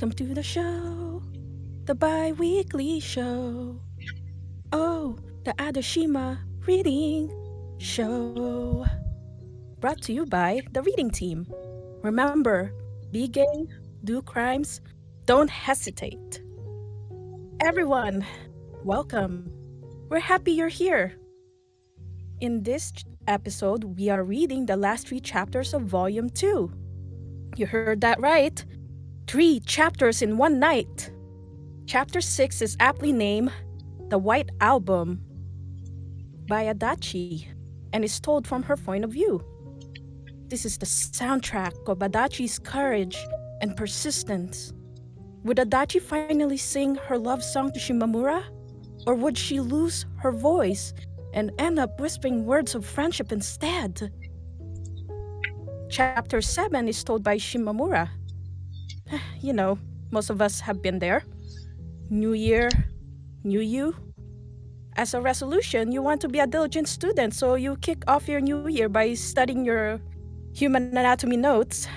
Welcome to the show, the bi-weekly show. Oh, the Adashima reading show. Brought to you by the reading team. Remember, be gay, do crimes, don't hesitate. Everyone, welcome. We're happy you're here. In this episode, we are reading the last 3 chapters of Volume 2. You heard that right. 3 chapters in one night. Chapter 6 is aptly named The White Album by Adachi and is told from her point of view. This is the soundtrack of Adachi's courage and persistence. Would Adachi finally sing her love song to Shimamura? Or would she lose her voice and end up whispering words of friendship instead? Chapter 7 is told by Shimamura. You know, most of us have been there. New year, new you. As a resolution, you want to be a diligent student, so you kick off your new year by studying your human anatomy notes,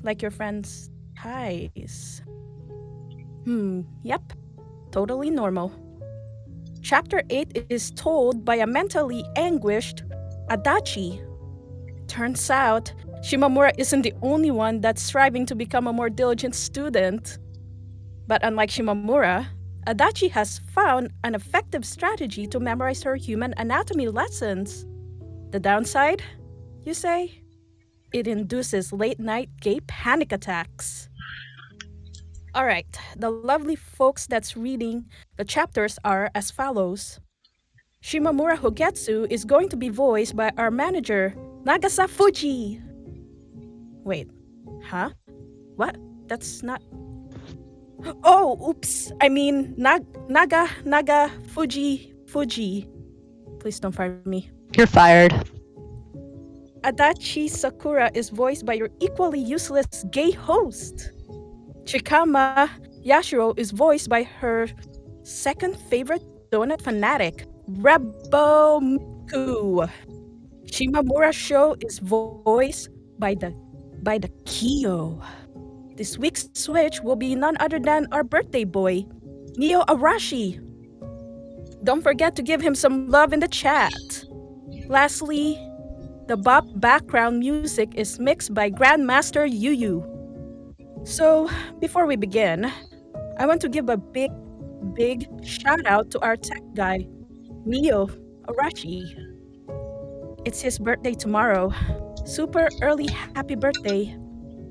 like your friend's ties. Yep, totally normal. Chapter 8 is told by a mentally anguished Adachi. Turns out, Shimamura isn't the only one that's striving to become a more diligent student. But unlike Shimamura, Adachi has found an effective strategy to memorize her human anatomy lessons. The downside, you say? It induces late-night gay panic attacks. Alright, the lovely folks that's reading the chapters are as follows. Shimamura Hougetsu is going to be voiced by our manager, Nagagafujifuji. Wait, huh? What? That's not... Oh, oops. I mean, Nagagafujifuji. Please don't fire me. You're fired. Adachi Sakura is voiced by your equally useless gay host. Chikama Yashiro is voiced by her second favorite donut fanatic, Rebel Miku. Shimamura Shou is voiced by the Kyo. This week's switch will be none other than our birthday boy, NeoArashi. Don't forget to give him some love in the chat. Lastly, the bop background music is mixed by Grandmaster Yuky Yuu. So, before we begin, I want to give a big shout out to our tech guy, NeoArashi. It's his birthday tomorrow. Super early happy birthday.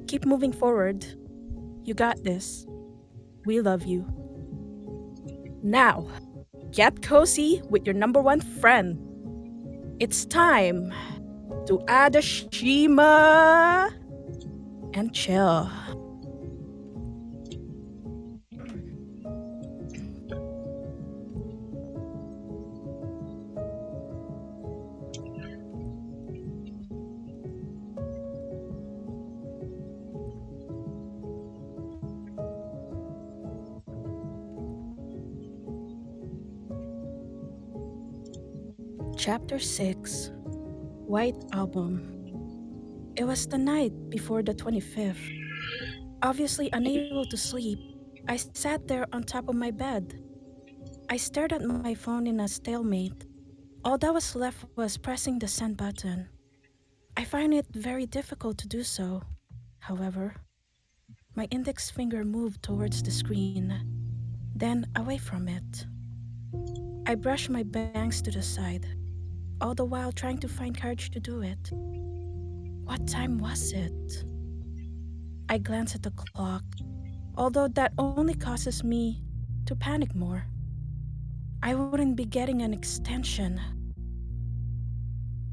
Keep moving forward. You got this. We love you. Now, get cozy with your number one friend. It's time to add a Shima and chill. Chapter 6, White Album. It was the night before the 25th. Obviously unable to sleep, I sat there on top of my bed. I stared at my phone in a stalemate. All that was left was pressing the send button. I find it very difficult to do so. However, my index finger moved towards the screen, then away from it. I brushed my bangs to the side, all the while trying to find courage to do it. What time was it? I glanced at the clock, although that only causes me to panic more. I wouldn't be getting an extension.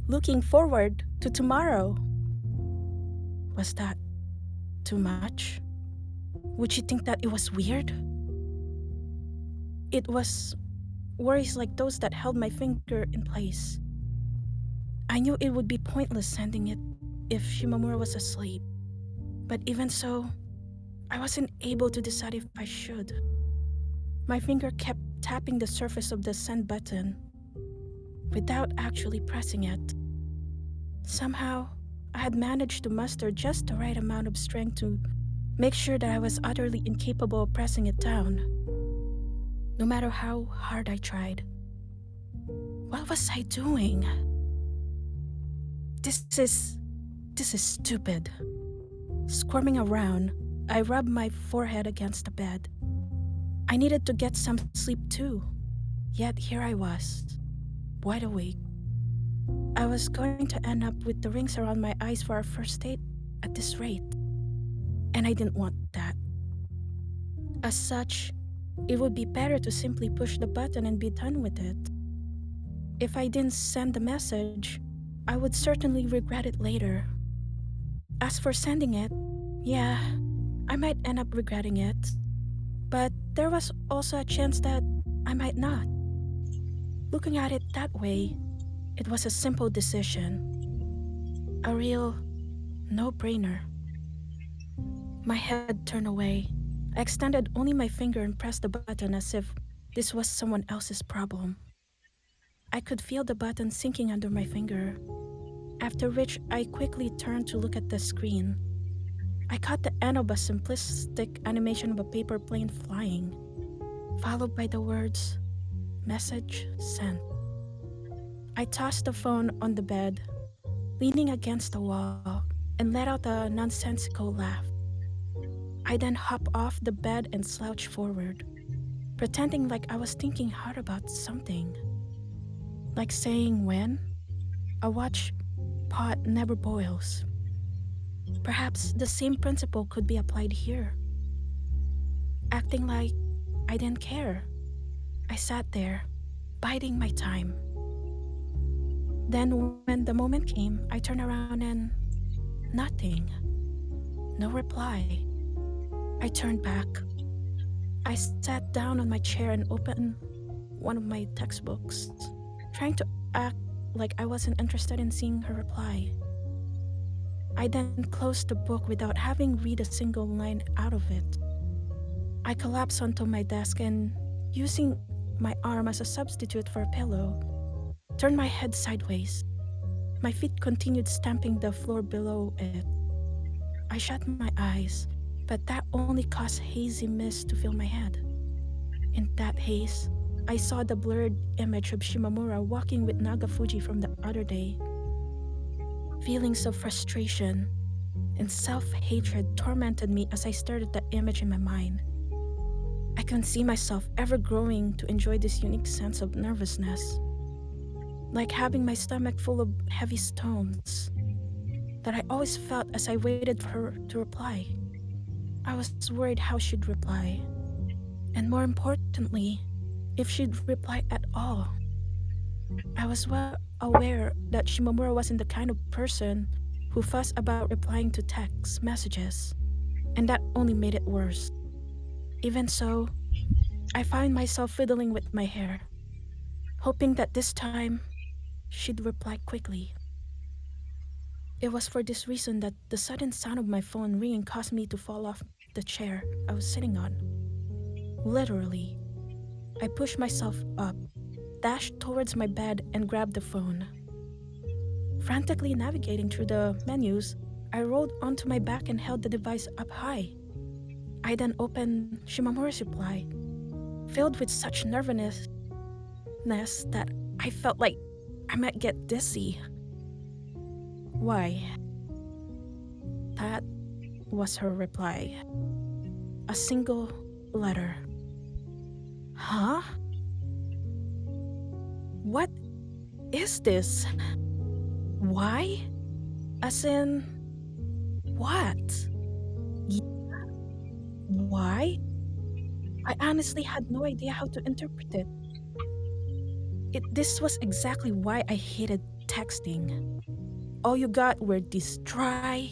Looking forward to tomorrow. Was that too much? Would she think that it was weird? It was worries like those that held my finger in place. I knew it would be pointless sending it if Shimamura was asleep. But even so, I wasn't able to decide if I should. My finger kept tapping the surface of the send button without actually pressing it. Somehow, I had managed to muster just the right amount of strength to make sure that I was utterly incapable of pressing it down, no matter how hard I tried. What was I doing? This is stupid. Squirming around, I rubbed my forehead against the bed. I needed to get some sleep too. Yet here I was, wide awake. I was going to end up with the rings around my eyes for our first date at this rate. And I didn't want that. As such, it would be better to simply push the button and be done with it. If I didn't send the message, I would certainly regret it later. As for sending it, yeah, I might end up regretting it. But there was also a chance that I might not. Looking at it that way, it was a simple decision. A real no-brainer. My head turned away. I extended only my finger and pressed the button as if this was someone else's problem. I could feel the button sinking under my finger, after which I quickly turned to look at the screen. I caught the end of a simplistic animation of a paper plane flying, followed by the words, "Message sent." I tossed the phone on the bed, leaning against the wall, and let out a nonsensical laugh. I then hopped off the bed and slouched forward, pretending like I was thinking hard about something. Like saying when a watch pot never boils. Perhaps the same principle could be applied here. Acting like I didn't care, I sat there, biding my time. Then when the moment came, I turned around and nothing. No reply. I turned back. I sat down on my chair and opened one of my textbooks, trying to act like I wasn't interested in seeing her reply. I then closed the book without having read a single line out of it. I collapsed onto my desk and, using my arm as a substitute for a pillow, turned my head sideways. My feet continued stamping the floor below it. I shut my eyes, but that only caused hazy mist to fill my head. In that haze, I saw the blurred image of Shimamura walking with Nagafuji from the other day. Feelings of frustration and self-hatred tormented me as I stared at the image in my mind. I couldn't see myself ever growing to enjoy this unique sense of nervousness, like having my stomach full of heavy stones that I always felt as I waited for her to reply. I was worried how she'd reply, and more importantly, if she'd reply at all. I was well aware that Shimamura wasn't the kind of person who fussed about replying to text messages, and that only made it worse. Even so, I found myself fiddling with my hair, hoping that this time she'd reply quickly. It was for this reason that the sudden sound of my phone ringing caused me to fall off the chair I was sitting on. Literally, I pushed myself up, dashed towards my bed, and grabbed the phone. Frantically navigating through the menus, I rolled onto my back and held the device up high. I then opened Shimamura's reply, filled with such nervousness that I felt like I might get dizzy. "Why?" That was her reply. A single letter. Huh? What is this? Why? As in, what? Why? I honestly had no idea how to interpret it. This was exactly why I hated texting. All you got were these dry,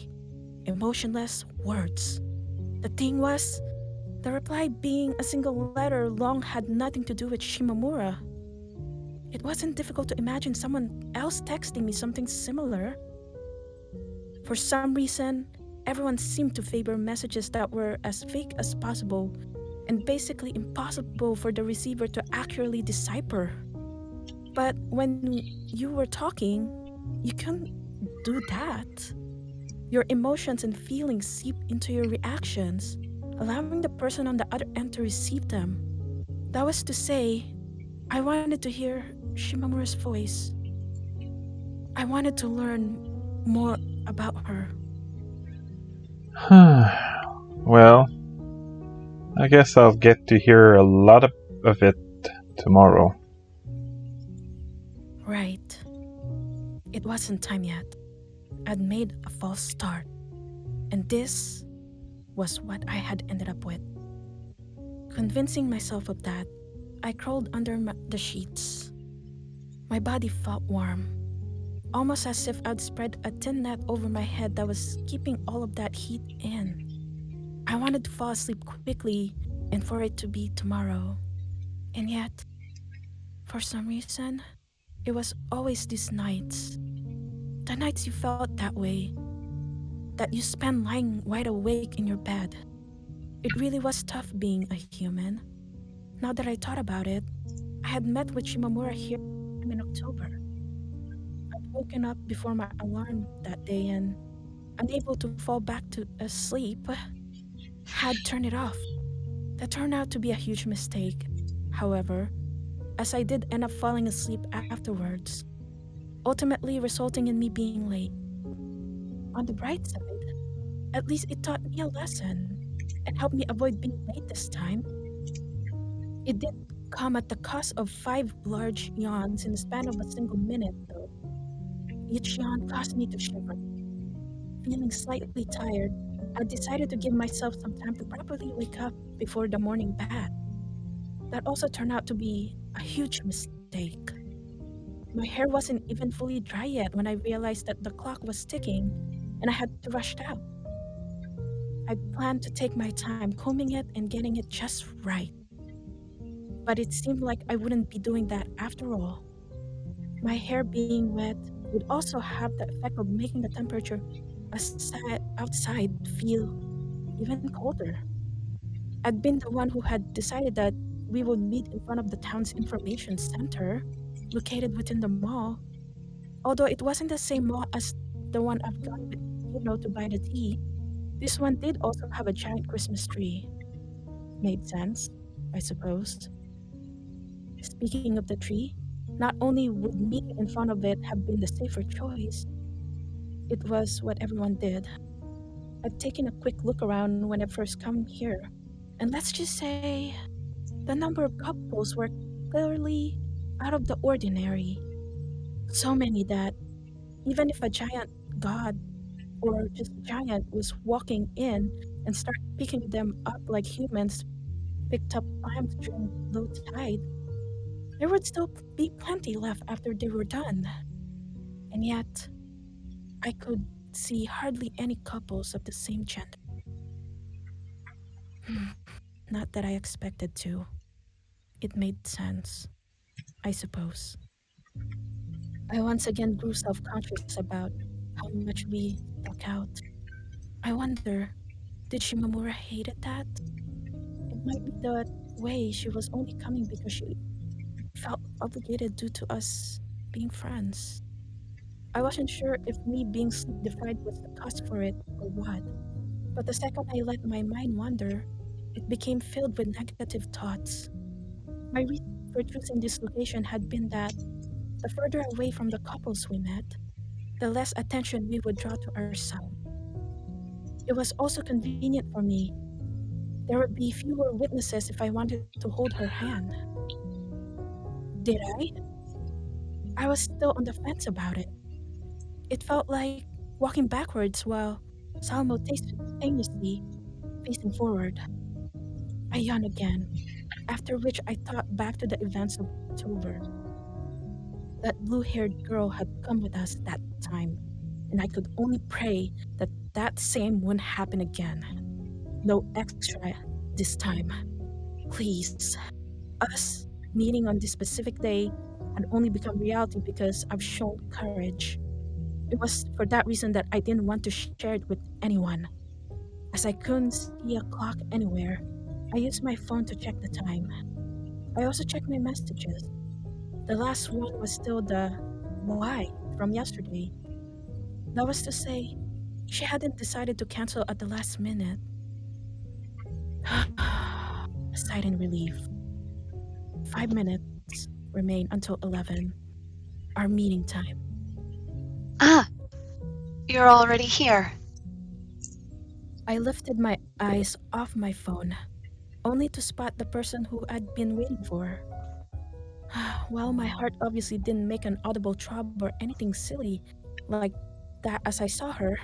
emotionless words. The thing was, the reply being a single letter long had nothing to do with Shimamura. It wasn't difficult to imagine someone else texting me something similar. For some reason, everyone seemed to favor messages that were as fake as possible and basically impossible for the receiver to accurately decipher. But when you were talking, you couldn't do that. Your emotions and feelings seep into your reactions, allowing the person on the other end to receive them. That was to say, I wanted to hear Shimamura's voice. I wanted to learn more about her. Well, I guess I'll get to hear a lot of it tomorrow. Right. It wasn't time yet. I'd made a false start. And this was what I had ended up with. Convincing myself of that, I crawled under the sheets. My body felt warm, almost as if I'd spread a thin net over my head that was keeping all of that heat in. I wanted to fall asleep quickly and for it to be tomorrow. And yet, for some reason, it was always these nights. The nights you felt that way, that you spent lying wide awake in your bed. It really was tough being a human. Now that I thought about it, I had met with Shimamura here in October. I'd woken up before my alarm that day and, unable to fall back to sleep, had turned it off. That turned out to be a huge mistake. However, as I did end up falling asleep afterwards, ultimately resulting in me being late. On the bright side, at least it taught me a lesson and helped me avoid being late this time. It did come at the cost of 5 large yawns in the span of a single minute, though. Each yawn caused me to shiver. Feeling slightly tired, I decided to give myself some time to properly wake up before the morning bath. That also turned out to be a huge mistake. My hair wasn't even fully dry yet when I realized that the clock was ticking and I had to rush out. I planned to take my time combing it and getting it just right. But it seemed like I wouldn't be doing that after all. My hair being wet would also have the effect of making the temperature outside feel even colder. I'd been the one who had decided that we would meet in front of the town's information center, located within the mall. Although it wasn't the same mall as the one I've gone with, to buy the tea, this one did also have a giant Christmas tree. Made sense, I suppose. Speaking of the tree, not only would meeting in front of it have been the safer choice, it was what everyone did. I'd taken a quick look around when I first come here, and let's just say the number of couples were clearly out of the ordinary. So many that, even if a giant god or just a giant was walking in and start picking them up like humans picked up clams during low tide, there would still be plenty left after they were done. And yet, I could see hardly any couples of the same gender. Not that I expected to. It made sense, I suppose. I once again grew self conscious about how much we stuck out. I wonder, did Shimamura hated that? It might be the way she was only coming because she felt obligated due to us being friends. I wasn't sure if me being sleep deprived was the cause for it or what, but the second I let my mind wander, it became filled with negative thoughts. My reason for choosing this location had been that the further away from the couples we met, the less attention we would draw to ourselves. It was also convenient for me. There would be fewer witnesses if I wanted to hold her hand. Did I? I was still on the fence about it. It felt like walking backwards while simultaneously facing forward. I yawned again, after which I thought back to the events of October. That blue haired girl had come with us that time, and I could only pray that that same wouldn't happen again. No extra this time. Please. Us meeting on this specific day had only become reality because I've shown courage. It was for that reason that I didn't want to share it with anyone. As I couldn't see a clock anywhere, I used my phone to check the time. I also checked my messages. The last one was still the why from yesterday. That was to say, She hadn't decided to cancel at the last minute. A sigh in relief. 5 minutes remain until 11, our meeting time. Ah, you're already here. I lifted my eyes off my phone, only to spot the person who I'd been waiting for. While my heart obviously didn't make an audible throb or anything silly like that as I saw her,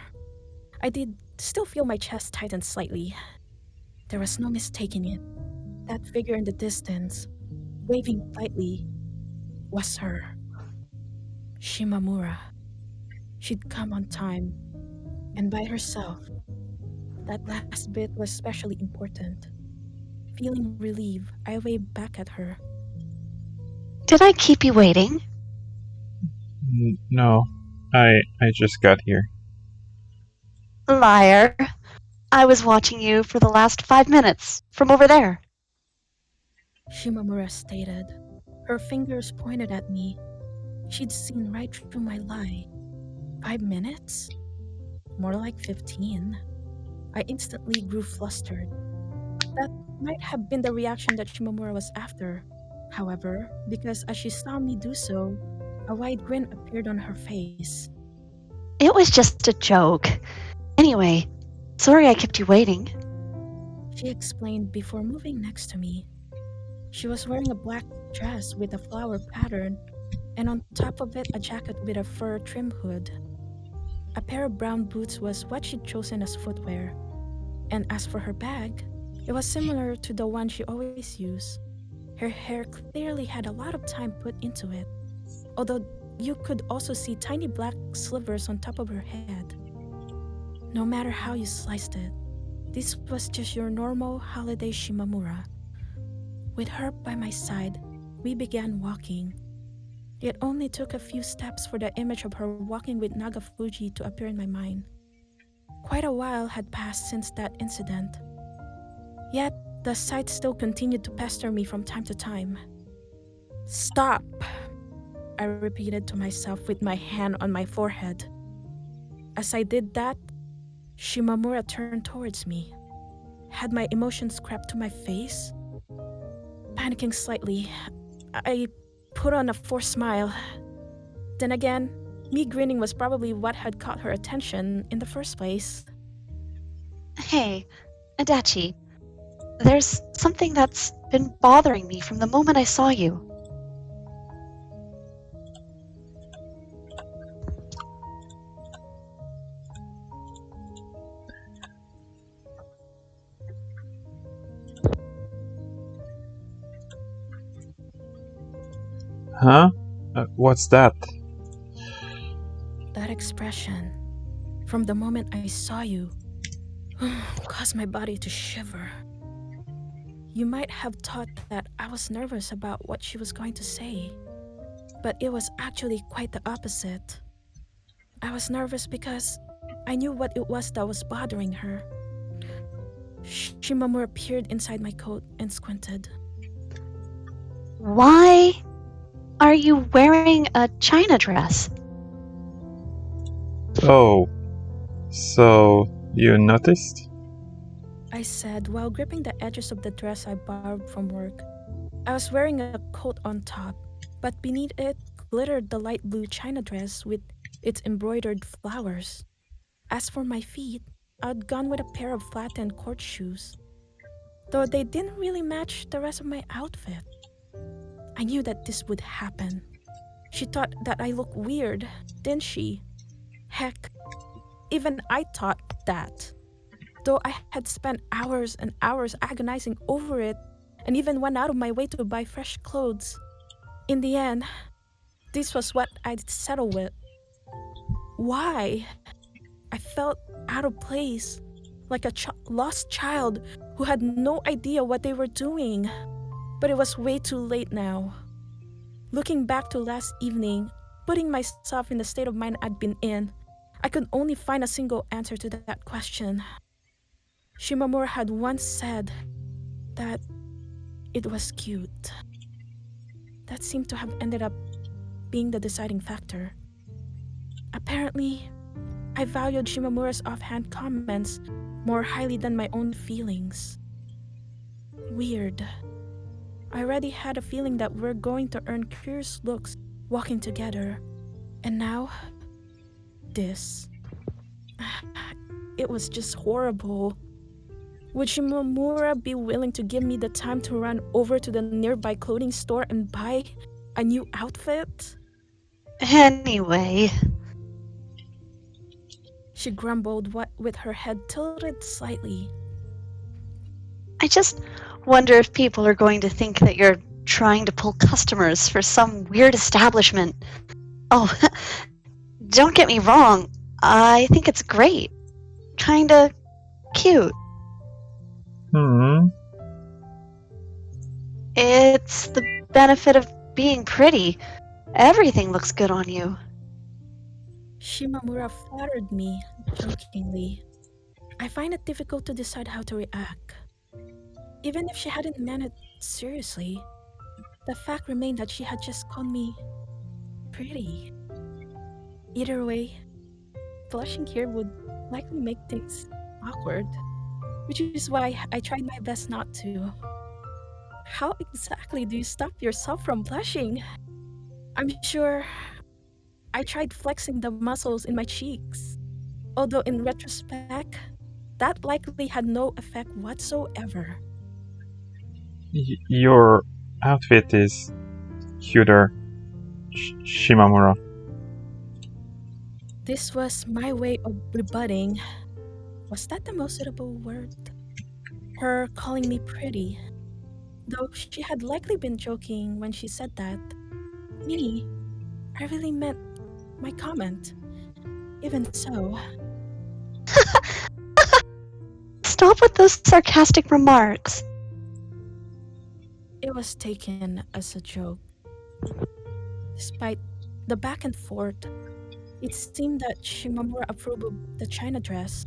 I did still feel my chest tighten slightly. There was no mistaking it. That figure in the distance, waving lightly, was her. Shimamura. She'd come on time, and by herself. That last bit was especially important. Feeling relief, I waved back at her. Did I keep you waiting? No, I just got here. Liar. I was watching you for the last 5 minutes from over there. Shimamura stated. Her fingers pointed at me. She'd seen right through my lie. 5 minutes? More like 15. I instantly grew flustered. That might have been the reaction that Shimamura was after. However, because as she saw me do so, a wide grin appeared on her face. It was just a joke. Anyway, sorry I kept you waiting. She explained before moving next to me. She was wearing a black dress with a flower pattern, and on top of it, a jacket with a fur trim hood. A pair of brown boots was what she'd chosen as footwear, and as for her bag, it was similar to the one she always used. Her hair clearly had a lot of time put into it, although you could also see tiny black slivers on top of her head. No matter how you sliced it, this was just your normal holiday Shimamura. With her by my side, we began walking. It only took a few steps for the image of her walking with Nagafuji to appear in my mind. Quite a while had passed since that incident. Yet, the sight still continued to pester me from time to time. "Stop!" I repeated to myself with my hand on my forehead. As I did that, Shimamura turned towards me. Had my emotions crept to my face? Panicking slightly, I put on a forced smile. Then again, me grinning was probably what had caught her attention in the first place. Hey, Adachi, there's something that's been bothering me from the moment I saw you. Huh? What's that? That expression, from the moment I saw you, caused my body to shiver. You might have thought that I was nervous about what she was going to say, but it was actually quite the opposite. I was nervous because I knew what it was that was bothering her. Shimamura peered inside my coat and squinted. Why are you wearing a china dress? Oh, so you noticed? I said while gripping the edges of the dress I borrowed from work. I was wearing a coat on top, but beneath it glittered the light blue china dress with its embroidered flowers. As for my feet, I'd gone with a pair of flattened court shoes, though they didn't really match the rest of my outfit. I knew that this would happen. She thought that I looked weird, didn't she? Heck, even I thought that. Though I had spent hours and hours agonizing over it, and even went out of my way to buy fresh clothes. In the end, this was what I'd settle with. Why? I felt out of place, like a lost child who had no idea what they were doing. But it was way too late now. Looking back to last evening, putting myself in the state of mind I'd been in, I could only find a single answer to that question. Shimamura had once said that it was cute. That seemed to have ended up being the deciding factor. Apparently, I valued Shimamura's offhand comments more highly than my own feelings. Weird. I already had a feeling that we're going to earn curious looks walking together. And now, this. It was just horrible. Would Shimamura be willing to give me the time to run over to the nearby clothing store and buy a new outfit? Anyway, She grumbled with her head tilted slightly. I just wonder if people are going to think that you're trying to pull customers for some weird establishment. Oh, don't get me wrong. I think it's great. Kinda cute. It's the benefit of being pretty. Everything looks good on you. Shimamura flattered me, jokingly. I find it difficult to decide how to react. Even if she hadn't meant it seriously, the fact remained that she had just called me pretty. Either way, blushing here would likely make things awkward, which is why I tried my best not to. How exactly do you stop yourself from blushing? I'm sure I tried flexing the muscles in my cheeks, although in retrospect, that likely had no effect whatsoever. Your outfit is cuter, Shimamura. This was my way of rebutting. Was that the most suitable word? Her calling me pretty. Though she had likely been joking when she said that. Me, I really meant my comment. Even so, Stop with those sarcastic remarks. it was taken as a joke. Despite the back and forth, it seemed that Shimamura approved of the China dress.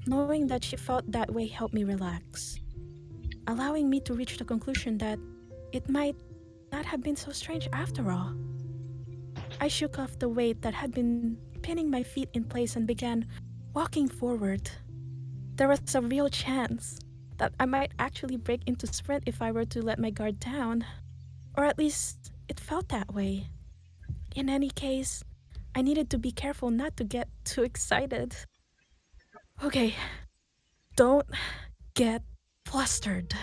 Knowing that she felt that way helped me relax, allowing me to reach the conclusion that it might not have been so strange after all. I shook off the weight that had been pinning my feet in place and began walking forward. There was a real chance that I might actually break into sprint if I were to let my guard down. Or at least it felt that way. In any case, I needed to be careful not to get too excited. Okay, don't get flustered.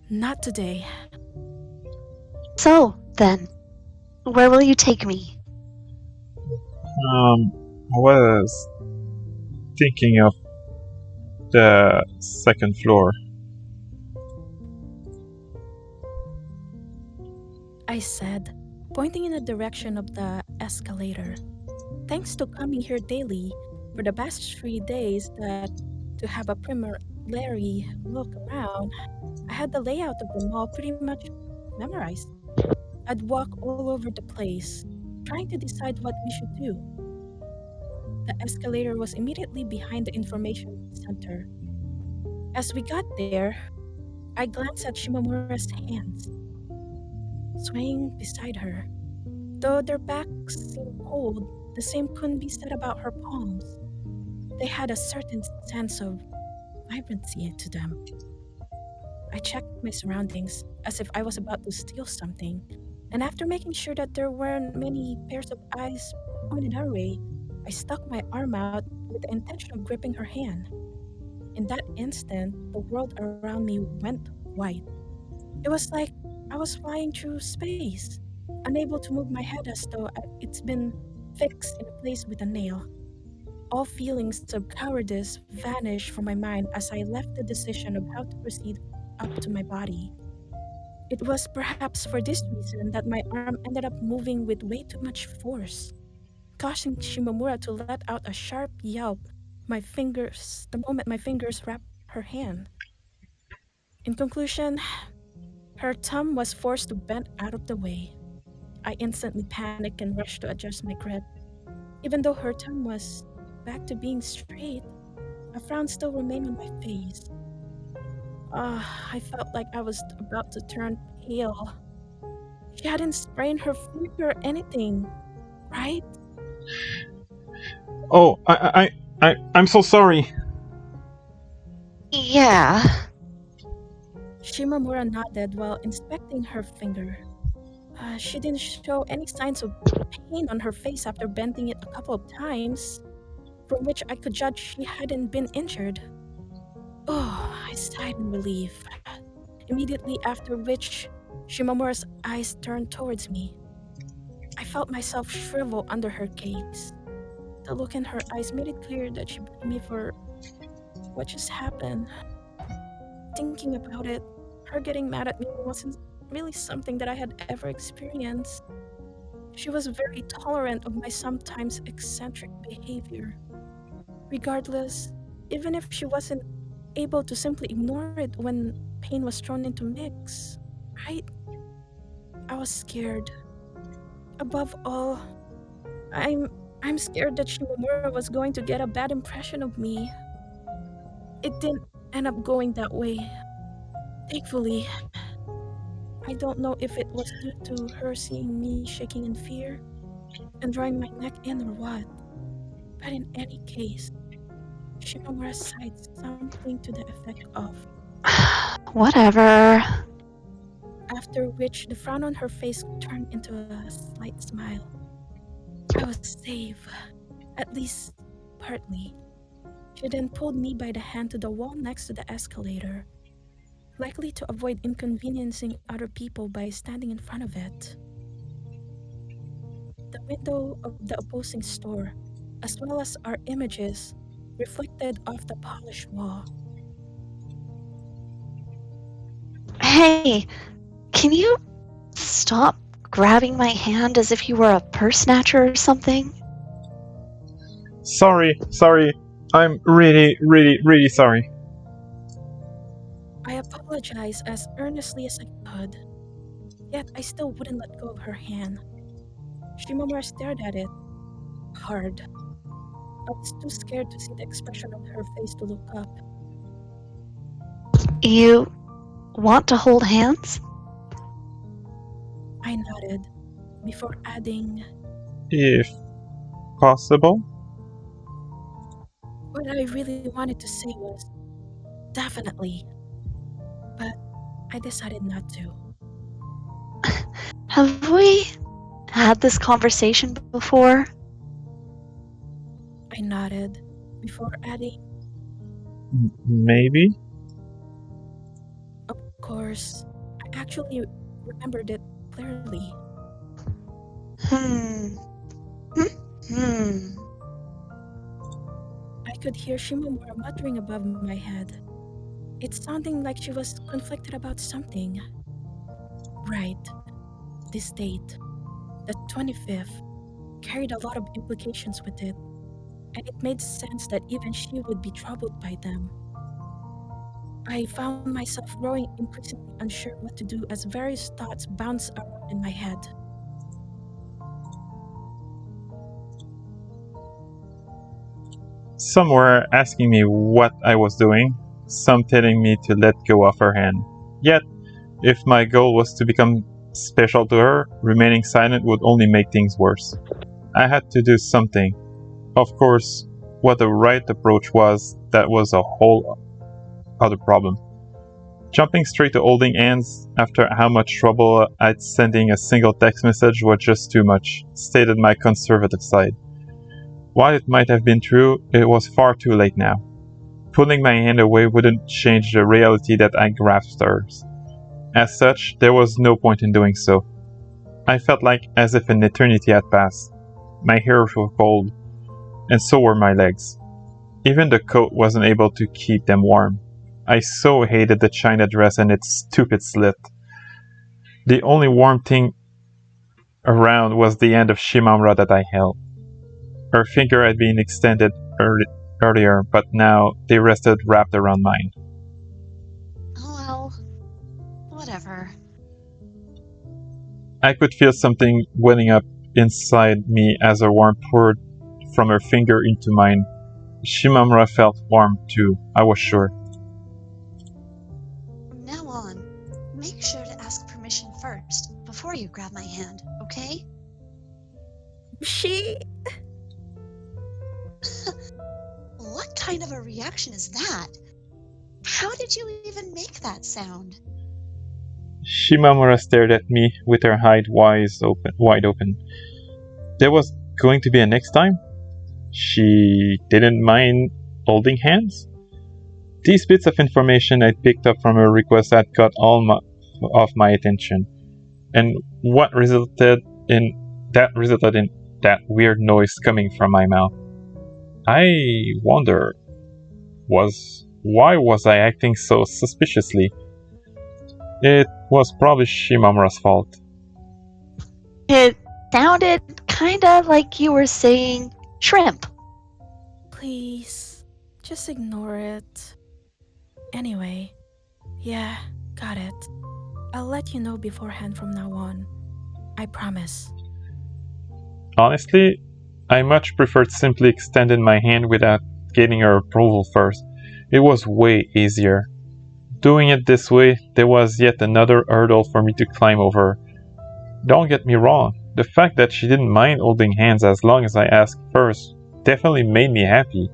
Not today. So, then, where will you take me? I was thinking of the second floor. I said, pointing in the direction of the escalator. Thanks to coming here daily for the past 3 days to have a preliminary look around, I had the layout of the mall pretty much memorized. I'd walk all over the place, trying to decide what we should do. The escalator was immediately behind the information center. As we got there, I glanced at Shimamura's hands, swaying beside her. Though their backs seemed cold, the same couldn't be said about her palms. They had a certain sense of vibrancy to them. I checked my surroundings as if I was about to steal something, and after making sure that there weren't many pairs of eyes pointed our way, I stuck my arm out with the intention of gripping her hand. In that instant, the world around me went white. It was like I was flying through space, unable to move my head as though it's been fixed in place with a nail. All feelings of cowardice vanished from my mind as I left the decision of how to proceed up to my body. It was perhaps for this reason that my arm ended up moving with way too much force, causing Shimamura to let out a sharp yelp the moment my fingers wrapped her hand. In conclusion, her thumb was forced to bend out of the way. I instantly panicked and rushed to adjust my grip. Even though her thumb was back to being straight, a frown still remained on my face. I felt like I was about to turn pale. She hadn't sprained her foot or anything, right? Oh, I'm so sorry. Yeah. Shimamura nodded while inspecting her finger. She didn't show any signs of pain on her face after bending it a couple of times, from which I could judge she hadn't been injured. Oh, I sighed in relief. Immediately after which, Shimamura's eyes turned towards me. I felt myself shrivel under her gaze. The look in her eyes made it clear that she blamed me for what just happened. Thinking about it, her getting mad at me wasn't really something that I had ever experienced. She was very tolerant of my sometimes eccentric behavior. Regardless, even if she wasn't able to simply ignore it when pain was thrown into mix, right? I was scared. Above all, I'm scared that Shimamura was going to get a bad impression of me. It didn't end up going that way. Thankfully, I don't know if it was due to her seeing me shaking in fear and drawing my neck in or what. But in any case, Shimamura sighed something to the effect of, Whatever. after which the frown on her face turned into a slight smile. I was safe, at least partly. She then pulled me by the hand to the wall next to the escalator, likely to avoid inconveniencing other people by standing in front of it. The window of the opposing store, as well as our images, reflected off the polished wall. Hey, can you stop grabbing my hand as if you were a purse snatcher or something? Sorry. I'm really sorry. I apologized as earnestly as I could, yet I still wouldn't let go of her hand. Shimamura stared at it, hard. I was too scared to see the expression on her face to look up. You want to hold hands? I nodded, before adding, If possible. what I really wanted to say was, definitely. But I decided not to. Have we had this conversation before? I nodded, before adding, Maybe? of course, I actually remembered it clearly. Hmm. Hmm. I could hear Shimamura muttering above my head. It's sounding like she was conflicted about something. Right, this date, the 25th, carried a lot of implications with it, and it made sense that even she would be troubled by them. I found myself growing increasingly unsure what to do as various thoughts bounced around in my head. Some were asking me what I was doing, some telling me to let go of her hand. Yet, if my goal was to become special to her, remaining silent would only make things worse. I had to do something. Of course, what the right approach was, that was a whole other problem. Jumping straight to holding hands after how much trouble I'd sending a single text message was just too much, stated my conservative side. While it might have been true, it was far too late now. Pulling my hand away wouldn't change the reality that I grasped hers. As such, there was no point in doing so. I felt like as if an eternity had passed. My hair was cold, and so were my legs. Even the coat wasn't able to keep them warm. I so hated the China dress and its stupid slit. The only warm thing around was the end of Shimamura that I held. Her finger had been extended earlier, but now they rested wrapped around mine. Well, whatever. I could feel something welling up inside me as her warmth poured from her finger into mine. Shimamura felt warm too, I was sure. From now on, make sure to ask permission first before you grab my hand, okay? She. kind of a reaction is that? How did you even make that sound? Shimamura stared at me with her eyes wide open. There was going to be a next time? She didn't mind holding hands? These bits of information I picked up from her request had caught all of my attention, and what resulted in that weird noise coming from my mouth. I wonder, why was I acting so suspiciously? It was probably Shimamura's fault. It sounded kind of like you were saying shrimp. Please, just ignore it. Anyway, yeah, got it. I'll let you know beforehand from now on. I promise. Honestly, I much preferred simply extending my hand without getting her approval first. It was way easier. Doing it this way, there was yet another hurdle for me to climb over. Don't get me wrong, the fact that she didn't mind holding hands as long as I asked first definitely made me happy.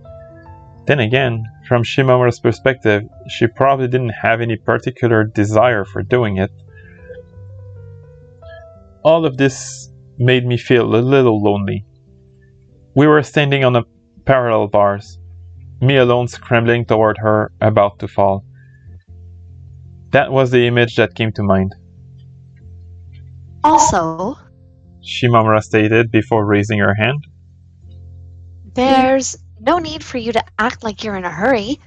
Then again, from Shimamura's perspective, she probably didn't have any particular desire for doing it. All of this made me feel a little lonely. We were standing on a parallel bars, me alone scrambling toward her, about to fall. That was the image that came to mind. Also, Shimamura stated before raising her hand. there's no need for you to act like you're in a hurry.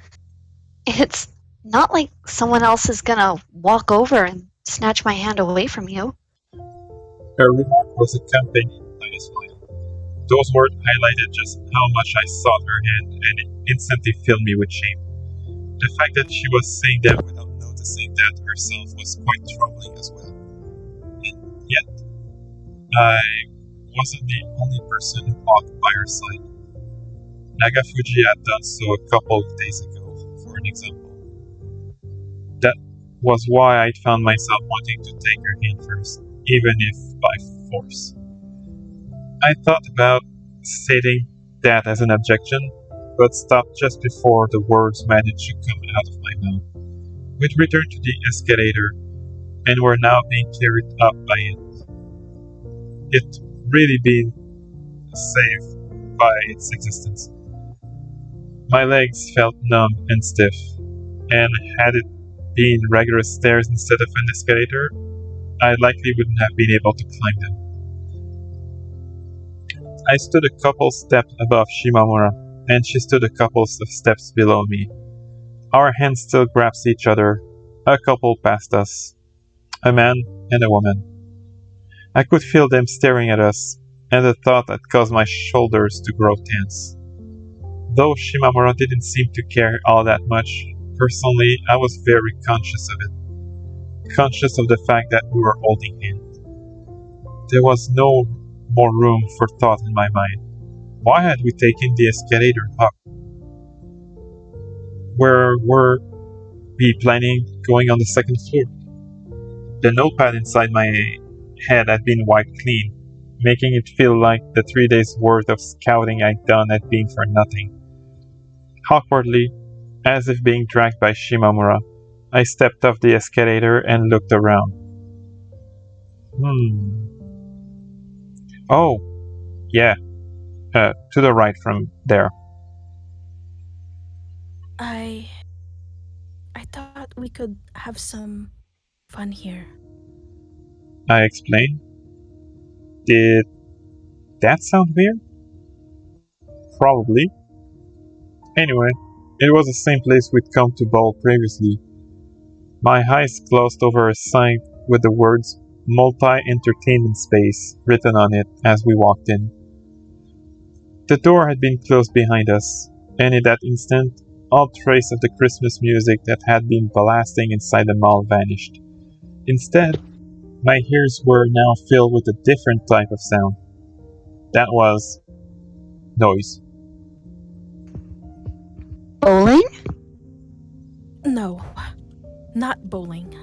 It's not like someone else is gonna walk over and snatch my hand away from you. Her remark was accompanied by a smile. Those words highlighted just how much I sought her hand, and it instantly filled me with shame. The fact that she was saying them without noticing that herself was quite troubling as well. And yet, I wasn't the only person who walked by her side. Nagafuji had done so a couple of days ago, for an example. That was why I found myself wanting to take her hand first, even if by force. I thought about stating that as an objection, but stopped just before the words managed to come out of my mouth. We'd returned to the escalator, and were now being carried up by it. It really being saved by its existence. My legs felt numb and stiff, and had it been regular stairs instead of an escalator, I likely wouldn't have been able to climb them. I stood a couple steps above Shimamura, and she stood a couple of steps below me. Our hands still grasped each other, a couple past us, a man and a woman. I could feel them staring at us, and the thought had caused my shoulders to grow tense. Though Shimamura didn't seem to care all that much, personally I was very conscious of it. Conscious of the fact that we were holding hands. There was no more room for thought in my mind. Why had we taken the escalator up? Where were we planning going on the second floor? The notepad inside my head had been wiped clean, making it feel like the 3 days worth of scouting I'd done had been for nothing. Awkwardly, as if being dragged by Shimamura, I stepped off the escalator and looked around. Oh, yeah, to the right from there. I thought we could have some fun here. I explained. Did that sound weird? Probably. Anyway, it was the same place we'd come to bowl previously. My eyes closed over a sign with the words multi-entertainment space written on it as we walked in. The door had been closed behind us, and in that instant, all trace of the Christmas music that had been blasting inside the mall vanished. Instead, my ears were now filled with a different type of sound. That was noise. Bowling? No, not bowling.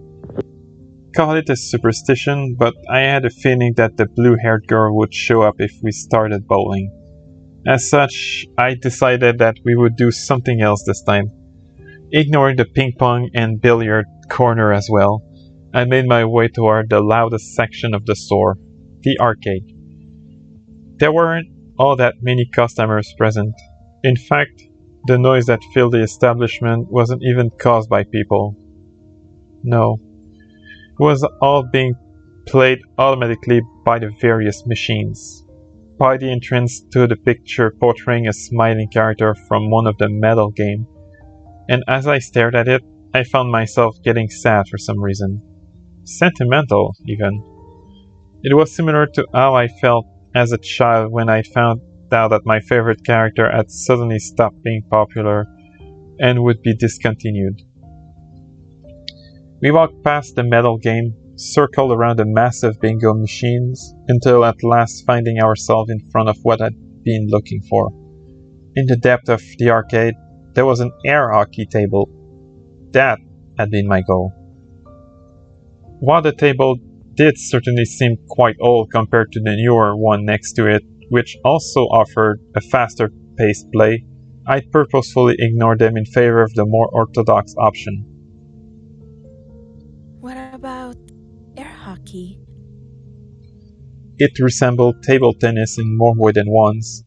Call it a superstition, but I had a feeling that the blue-haired girl would show up if we started bowling. As such, I decided that we would do something else this time. Ignoring the ping pong and billiard corner as well, I made my way toward the loudest section of the store, the arcade. There weren't all that many customers present. In fact, the noise that filled the establishment wasn't even caused by people. No, it was all being played automatically by the various machines. By the entrance to the picture portraying a smiling character from one of the metal game, and as I stared at it, I found myself getting sad for some reason. Sentimental, even. It was similar to how I felt as a child when I found out that my favorite character had suddenly stopped being popular and would be discontinued. We walked past the metal game, circled around the massive bingo machines, until at last finding ourselves in front of what I'd been looking for. In the depth of the arcade, there was an air hockey table. That had been my goal. While the table did certainly seem quite old compared to the newer one next to it, which also offered a faster paced play, I purposefully ignored them in favor of the more orthodox option. What about air hockey? It resembled table tennis in more ways than once.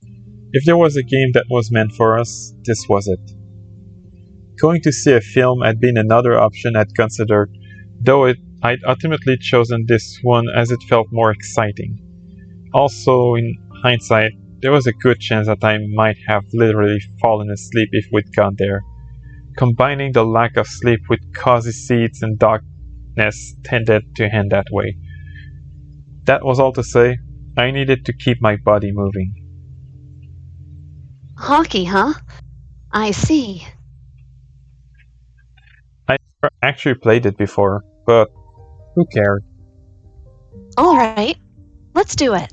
If there was a game that was meant for us, this was it. Going to see a film had been another option I'd considered, though I'd ultimately chosen this one as it felt more exciting. Also, in hindsight, there was a good chance that I might have literally fallen asleep if we'd gone there. Combining the lack of sleep with cozy seats and darkness tended to end that way. That was all to say, I needed to keep my body moving. Hockey, huh? I see. I never actually played it before, but who cared? All right, let's do it.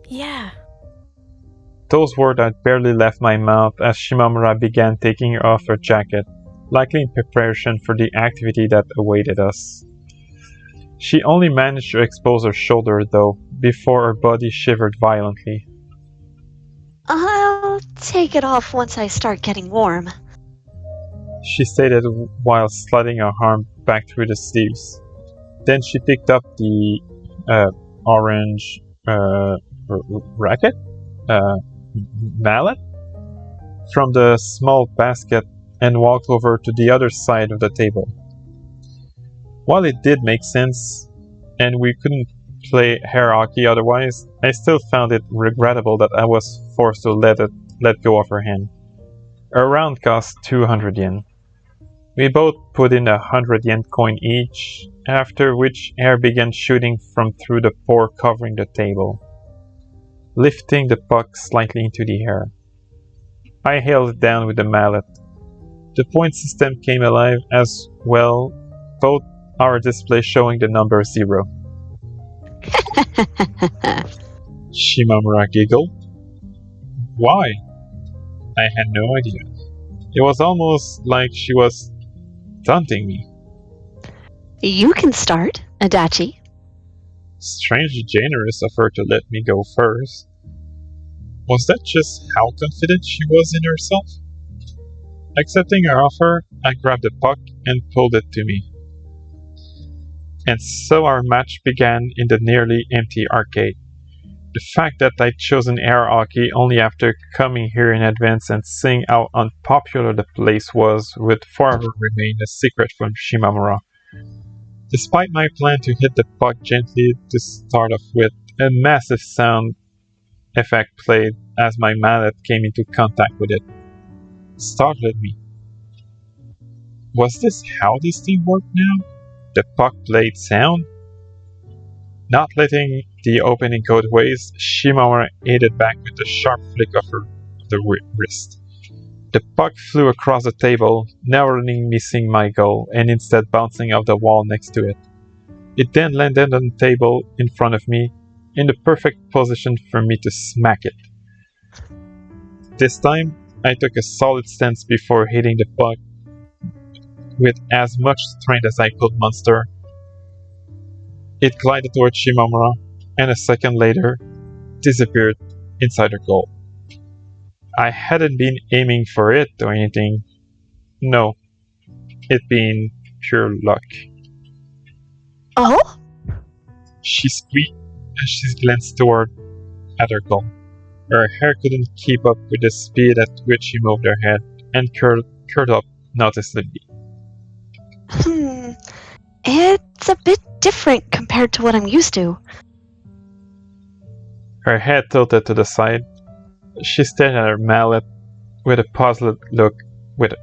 Yeah. Those words had barely left my mouth as Shimamura began taking off her jacket, likely in preparation for the activity that awaited us. She only managed to expose her shoulder, though, before her body shivered violently. I'll take it off once I start getting warm. She stated while sliding her arm back through the sleeves. Then she picked up the orange racket? Mallet? From the small basket and walked over to the other side of the table. While it did make sense, and we couldn't play air hockey otherwise, I still found it regrettable that I was forced to let go of her hand. A round cost 200 yen. We both put in 100 yen coin each, after which air began shooting from through the pore covering the table, lifting the puck slightly into the air. I held it down with the mallet. The point system came alive as well, both our display showing the number 0. Shimamura giggled. Why? I had no idea. It was almost like she was taunting me. You can start, Adachi. Strangely generous of her to let me go first. Was that just how confident she was in herself? Accepting her offer, I grabbed the puck and pulled it to me. And so our match began in the nearly empty arcade. The fact that I'd chosen air hockey only after coming here in advance and seeing how unpopular the place was would forever remain a secret from Shimamura. Despite my plan to hit the puck gently to start off with, a massive sound effect played as my mallet came into contact with it. It startled me. Was this how this thing worked now? The puck played sound? Not letting the opening go to waste, Shimamura ate it back with a sharp flick of the wrist. The puck flew across the table, narrowly missing my goal and instead bouncing off the wall next to it. It then landed on the table in front of me, in the perfect position for me to smack it. This time, I took a solid stance before hitting the puck with as much strength as I could muster. It glided towards Shimamura, and a second later, disappeared inside her goal. I hadn't been aiming for it or anything. No, it being pure luck. Oh? She squeaked as she glanced toward at her goal. Her hair couldn't keep up with the speed at which she moved her head and curled up noticeably. It's a bit different compared to what I'm used to. Her head tilted to the side. She stared at her mallet with a puzzled look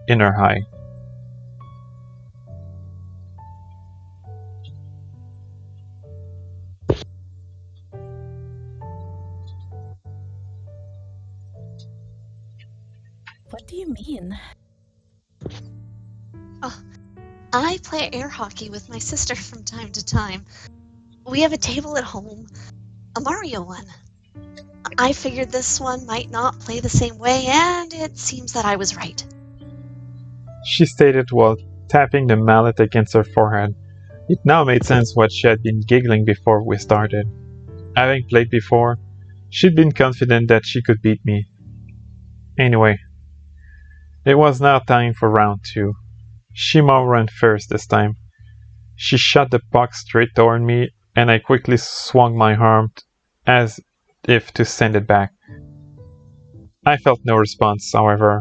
in her eye. What do you mean? I play air hockey with my sister from time to time. We have a table at home, a Mario one. I figured this one might not play the same way, and it seems that I was right. She stated while tapping the mallet against her forehead. It now made sense why she had been giggling before we started. Having played before, she'd been confident that she could beat me. Anyway, it was now time for round 2. Shimamura ran first this time. She shot the puck straight toward me, and I quickly swung my arm as if to send it back. I felt no response, however.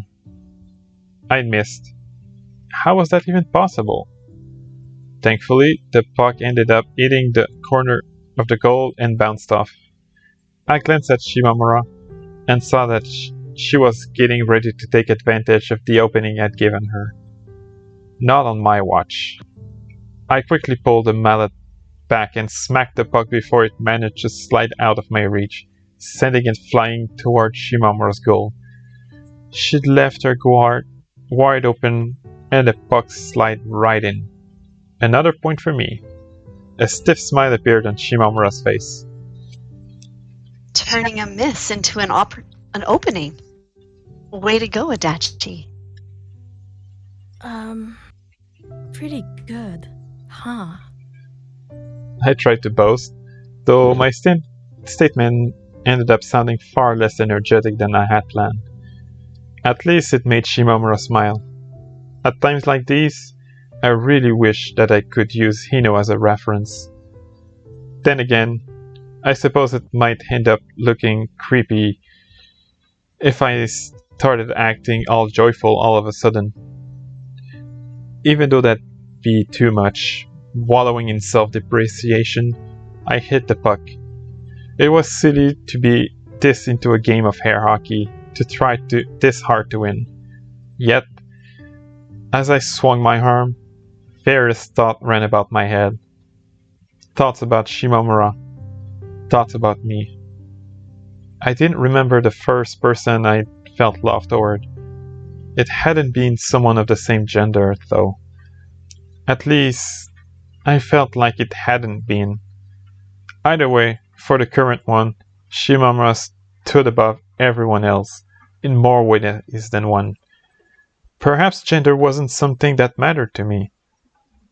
I missed. How was that even possible? Thankfully, the puck ended up hitting the corner of the goal and bounced off. I glanced at Shimamura and saw that she was getting ready to take advantage of the opening I'd given her. Not on my watch. I quickly pulled the mallet back and smacked the puck before it managed to slide out of my reach, sending it flying toward Shimamura's goal. She'd left her guard wide open and the puck slid right in. Another point for me. A stiff smile appeared on Shimamura's face. Turning a miss into an opening. Way to go, Adachi. Pretty good, huh? I tried to boast, though my statement ended up sounding far less energetic than I had planned. At least it made Shimamura smile. At times like these, I really wish that I could use Hino as a reference. Then again, I suppose it might end up looking creepy if I started acting all joyful all of a sudden. Even though that'd be too much, wallowing in self-depreciation, I hit the puck. It was silly to be this into a game of air hockey, to try this hard to win. Yet, as I swung my arm, various thoughts ran about my head. Thoughts about Shimamura. Thoughts about me. I didn't remember the first person I felt love toward. It hadn't been someone of the same gender, though. At least, I felt like it hadn't been. Either way, for the current one, Shimamura stood above everyone else, in more ways than one. Perhaps gender wasn't something that mattered to me.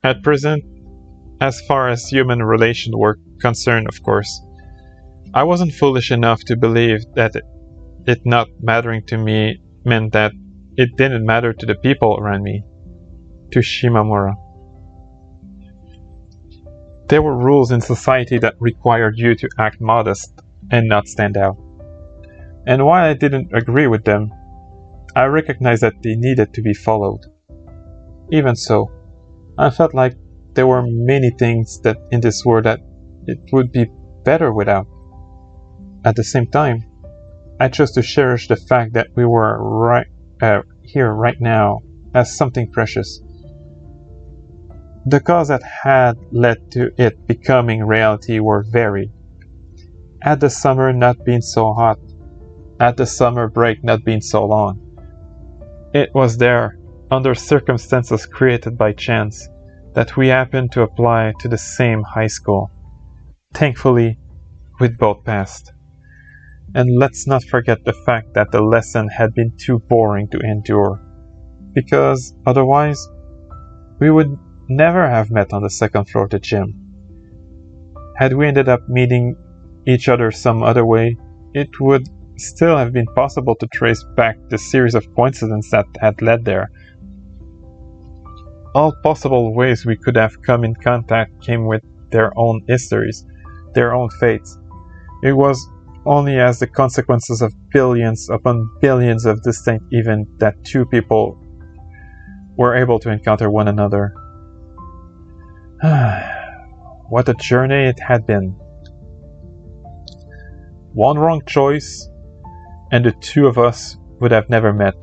At present, as far as human relations were concerned, of course, I wasn't foolish enough to believe that it not mattering to me meant that it didn't matter to the people around me, to Shimamura. There were rules in society that required you to act modest and not stand out. And while I didn't agree with them, I recognized that they needed to be followed. Even so, I felt like there were many things that in this world that it would be better without. At the same time, I chose to cherish the fact that we were here right now as something precious. The cause that had led to it becoming reality were varied. Had the summer not been so hot, had the summer break not been so long, it was there, under circumstances created by chance, that we happened to apply to the same high school. Thankfully, we'd both passed. And let's not forget the fact that the lesson had been too boring to endure, because otherwise, we would never have met on the second floor of the gym. Had we ended up meeting each other some other way, it would still have been possible to trace back the series of coincidences that had led there. All possible ways we could have come in contact came with their own histories, their own fates. It was only as the consequences of billions upon billions of distinct events that two people were able to encounter one another. What a journey it had been. One wrong choice, and the two of us would have never met.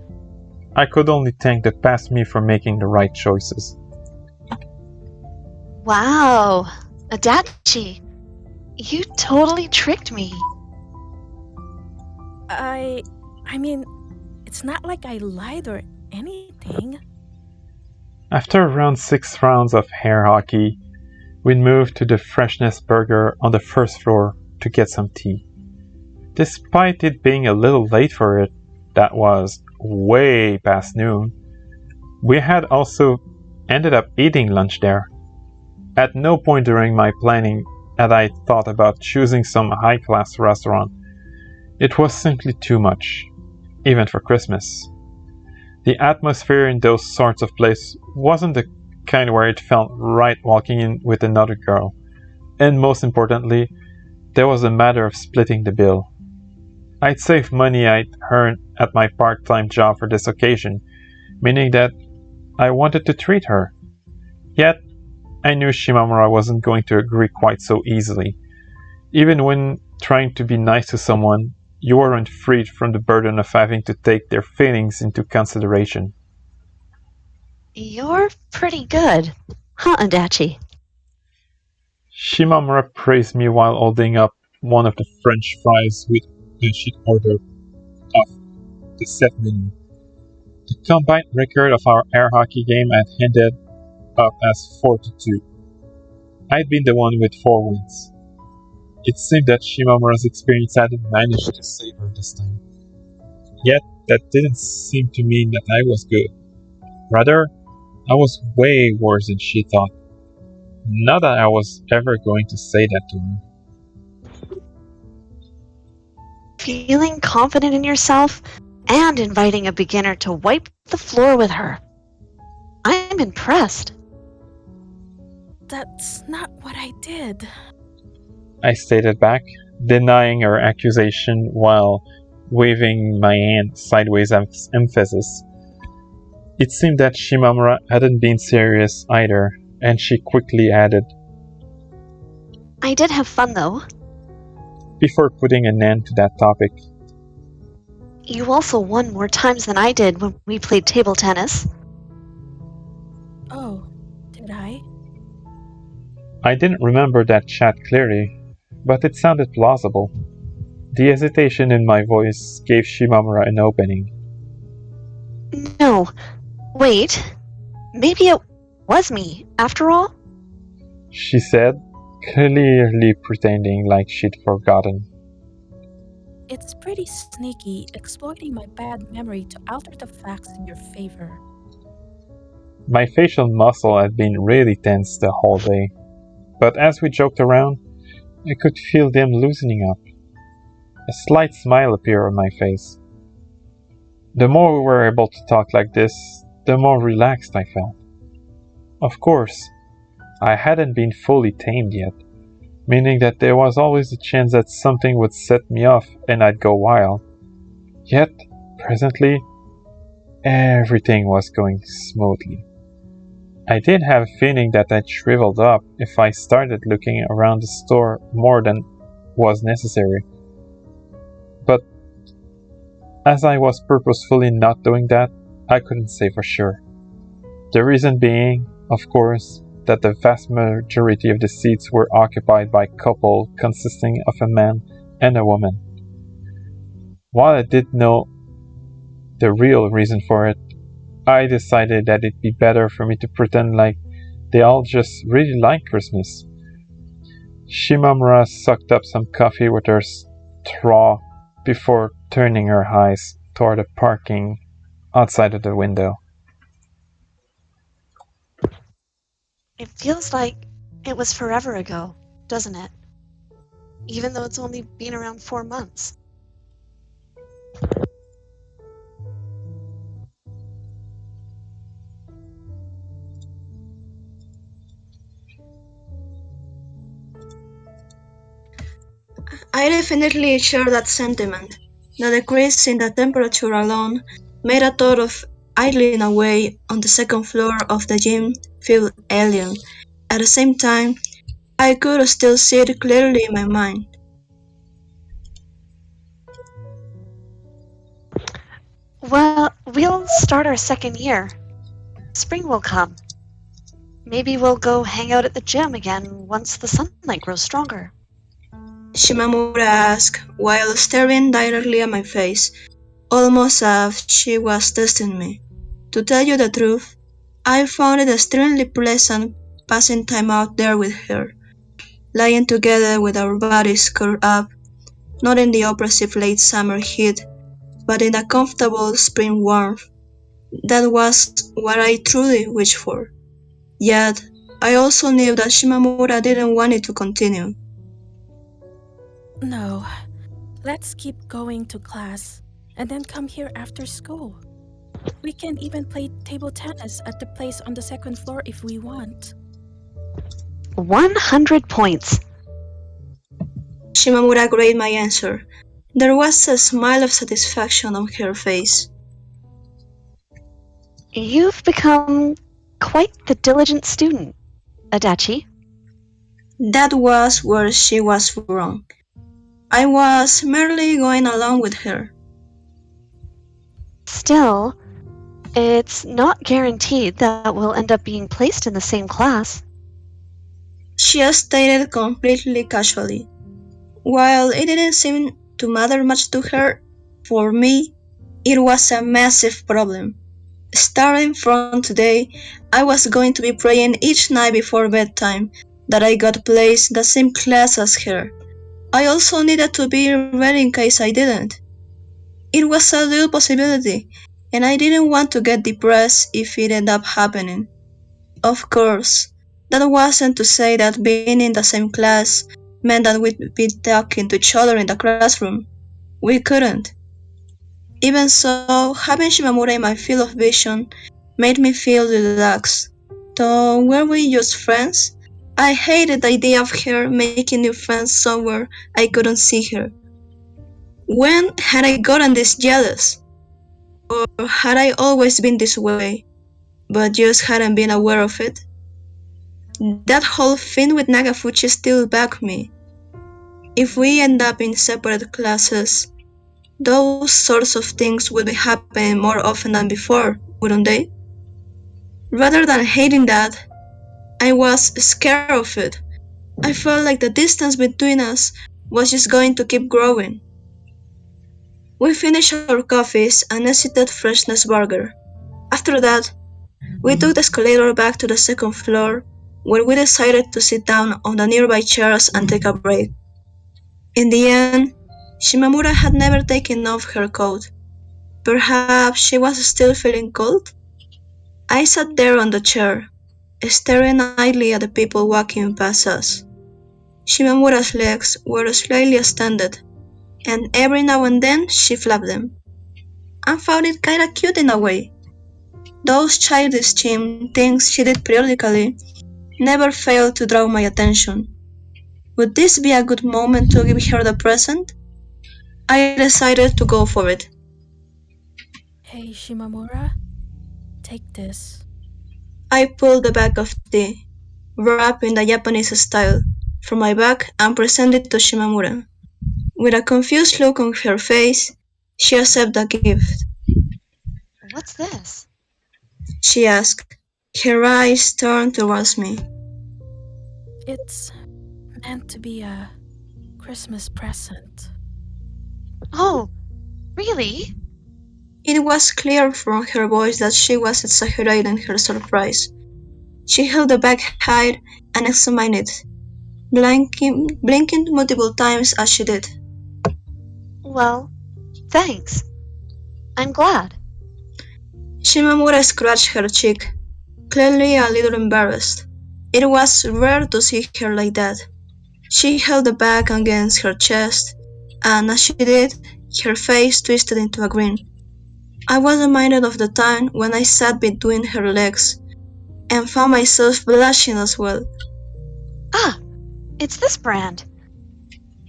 I could only thank the past me for making the right choices. Wow, Adachi, you totally tricked me. I mean, it's not like I lied or anything. After around 6 rounds of hair hockey, we moved to the Freshness Burger on the first floor to get some tea. Despite it being a little late for it, that was way past noon, we had also ended up eating lunch there. At no point during my planning had I thought about choosing some high-class restaurant. It was simply too much, even for Christmas. The atmosphere in those sorts of places wasn't the kind where it felt right walking in with another girl, and most importantly, there was a matter of splitting the bill. I'd saved money I'd earned at my part-time job for this occasion, meaning that I wanted to treat her. Yet, I knew Shimamura wasn't going to agree quite so easily. Even when trying to be nice to someone, you weren't freed from the burden of having to take their feelings into consideration. You're pretty good, huh, Adachi? Shimamura praised me while holding up one of the French fries with a she'd ordered off the set menu. The combined record of our air hockey game had ended up as 4-2. I'd been the one with 4 wins. It seemed that Shimamura's experience hadn't managed to save her this time. Yet, that didn't seem to mean that I was good. Rather, I was way worse than she thought. Not that I was ever going to say that to her. Feeling confident in yourself and inviting a beginner to wipe the floor with her. I'm impressed. That's not what I did. I stated back, denying her accusation while waving my hand sideways as emphasis. It seemed that Shimamura hadn't been serious either, and she quickly added, I did have fun though. before putting an end to that topic. You also won more times than I did when we played table tennis. Oh, did I? I didn't remember that chat clearly, but it sounded plausible. The hesitation in my voice gave Shimamura an opening. No, wait. Maybe it was me, after all? She said, clearly pretending like she'd forgotten. It's pretty sneaky, exploiting my bad memory to alter the facts in your favor. My facial muscle had been really tense the whole day, but as we joked around, I could feel them loosening up. A slight smile appeared on my face. The more we were able to talk like this, the more relaxed I felt. Of course, I hadn't been fully tamed yet, meaning that there was always a chance that something would set me off and I'd go wild. Yet, presently, everything was going smoothly. I did have a feeling that I'd shriveled up if I started looking around the store more than was necessary. But as I was purposefully not doing that, I couldn't say for sure. The reason being, of course, that the vast majority of the seats were occupied by a couple consisting of a man and a woman. While I did know the real reason for it, I decided that it'd be better for me to pretend like they all just really like Christmas. Shimamura sucked up some coffee with her straw before turning her eyes toward the parking outside of the window. It feels like it was forever ago, doesn't it? Even though it's only been around 4 months. I definitely share that sentiment. The decrease in the temperature alone made a thought of idling away on the second floor of the gym feel alien. At the same time, I could still see it clearly in my mind. Well, we'll start our second year. Spring will come. Maybe we'll go hang out at the gym again once the sunlight grows stronger. Shimamura asked while staring directly at my face, almost as if she was testing me. To tell you the truth, I found it extremely pleasant passing time out there with her, lying together with our bodies curled up, not in the oppressive late summer heat, but in the comfortable spring warmth. That was what I truly wished for. Yet, I also knew that Shimamura didn't want it to continue. No, let's keep going to class and then come here after school. We can even play table tennis at the place on the second floor if we want. 100 points. Shimamura agreed my answer. There was a smile of satisfaction on her face. You've become quite the diligent student, Adachi. That was where she was wrong. I was merely going along with her. Still, it's not guaranteed that we'll end up being placed in the same class. She stated completely casually. While it didn't seem to matter much to her, for me, it was a massive problem. Starting from today, I was going to be praying each night before bedtime that I got placed in the same class as her. I also needed to be ready in case I didn't. It was a real possibility, and I didn't want to get depressed if it ended up happening. Of course, that wasn't to say that being in the same class meant that we'd be talking to each other in the classroom. We couldn't. Even so, having Shimamura in my field of vision made me feel relaxed. Though were we just friends? I hated the idea of her making new friends somewhere I couldn't see her. When had I gotten this jealous? Or had I always been this way, but just hadn't been aware of it? That whole thing with Nagafuji still bugged me. If we end up in separate classes, those sorts of things will be happening more often than before, wouldn't they? Rather than hating that, I was scared of it. I felt like the distance between us was just going to keep growing. We finished our coffees and exited Freshness Burger. After that, we took the escalator back to the second floor, where we decided to sit down on the nearby chairs and take a break. In the end, Shimamura had never taken off her coat. Perhaps she was still feeling cold? I sat there on the chair, staring idly at the people walking past us. Shimamura's legs were slightly extended, and every now and then she flapped them. I found it kinda cute in a way. Those childish things she did periodically never failed to draw my attention. Would this be a good moment to give her the present? I decided to go for it. Hey, Shimamura, take this. I pulled the bag of tea, wrapped in the Japanese style, from my bag and presented it to Shimamura. With a confused look on her face, she accepted the gift. What's this? She asked, her eyes turned towards me. It's meant to be a Christmas present. Oh, really? It was clear from her voice that she was exaggerating her surprise. She held the bag high and examined it, blinking multiple times as she did. Well, thanks. I'm glad. Shimamura scratched her cheek, clearly a little embarrassed. It was rare to see her like that. She held the bag against her chest, and as she did, her face twisted into a grin. I was reminded of the time when I sat between her legs and found myself blushing as well. Ah, it's this brand.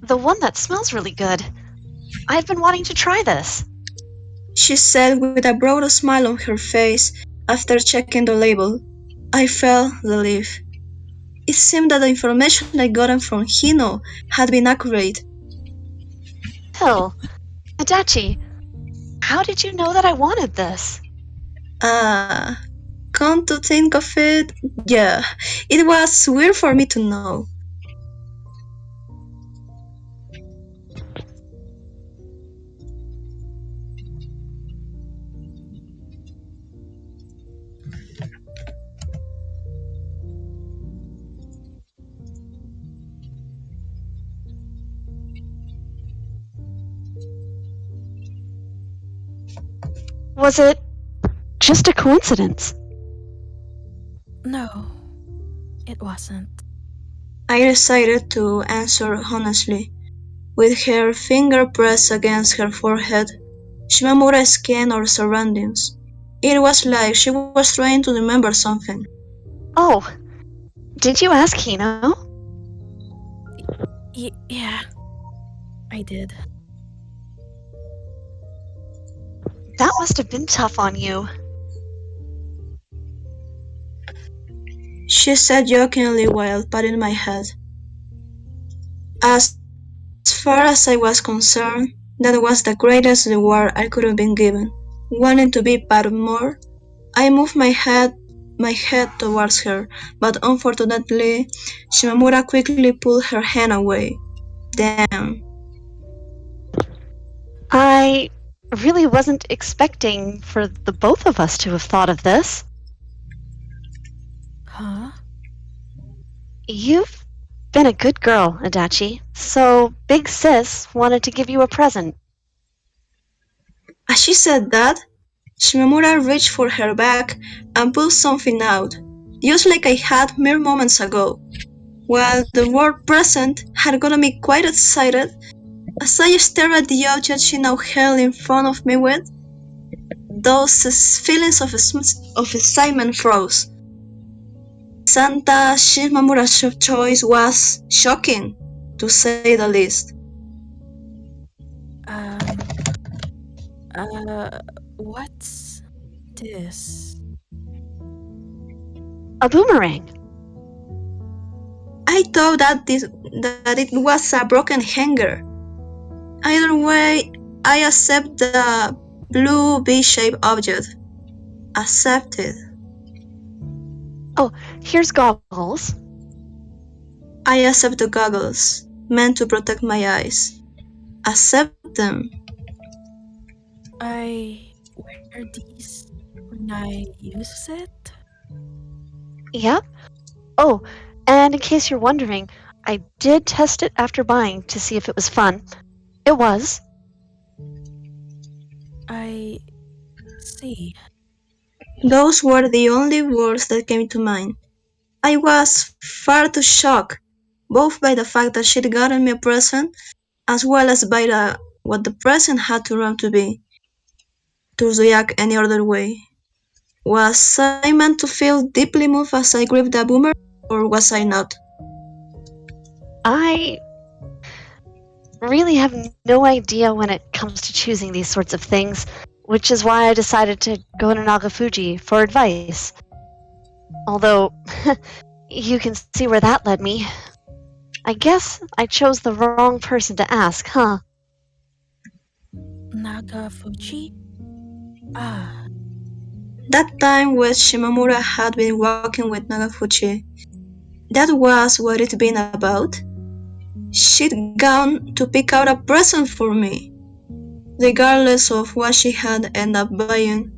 The one that smells really good. I've been wanting to try this. She said with a broad smile on her face after checking the label. I felt relief. It seemed that the information I'd gotten from Hino had been accurate. Hill, Adachi, how did you know that I wanted this? Ah, come to think of it, yeah, it was weird for me to know. Was it just a coincidence? No, it wasn't. I decided to answer honestly, with her finger pressed against her forehead, Shimamura scanned our surroundings. It was like she was trying to remember something. Oh, did you ask Hino? Yeah, I did. That must have been tough on you. She said jokingly while patting my head. As far as I was concerned, that was the greatest reward I could have been given. Wanting to be patted more, I moved my head towards her, but unfortunately, Shimamura quickly pulled her hand away. Damn. I really wasn't expecting for the both of us to have thought of this. Huh? You've been a good girl, Adachi, so Big Sis wanted to give you a present. As she said that, Shimamura reached for her bag and pulled something out, just like I had mere moments ago. While the word present had gotten me quite excited, as I stared at the object she now held in front of me with, those feelings of excitement froze. Santa Shimamura's choice was shocking, to say the least. What's this? A boomerang. I thought that it was a broken hanger. Either way, I accept the blue V-shaped object. Accepted. Oh, here's goggles. I accept the goggles, meant to protect my eyes. Accept them. I wear these when I use it? Yep. Oh, and in case you're wondering, I did test it after buying to see if it was fun. It was. I see. Those were the only words that came to mind. I was far too shocked, both by the fact that she'd gotten me a present, as well as by what the present had turned out to be, to react any other way. Was I meant to feel deeply moved as I gripped the boomerang, or was I not? I really have no idea when it comes to choosing these sorts of things, which is why I decided to go to Nagafuji for advice. Although, you can see where that led me. I guess I chose the wrong person to ask, huh? Nagafuji? Ah, That time when Shimamura had been walking with Nagafuji, that was what it'd been about. She'd gone to pick out a present for me. Regardless of what she had ended up buying,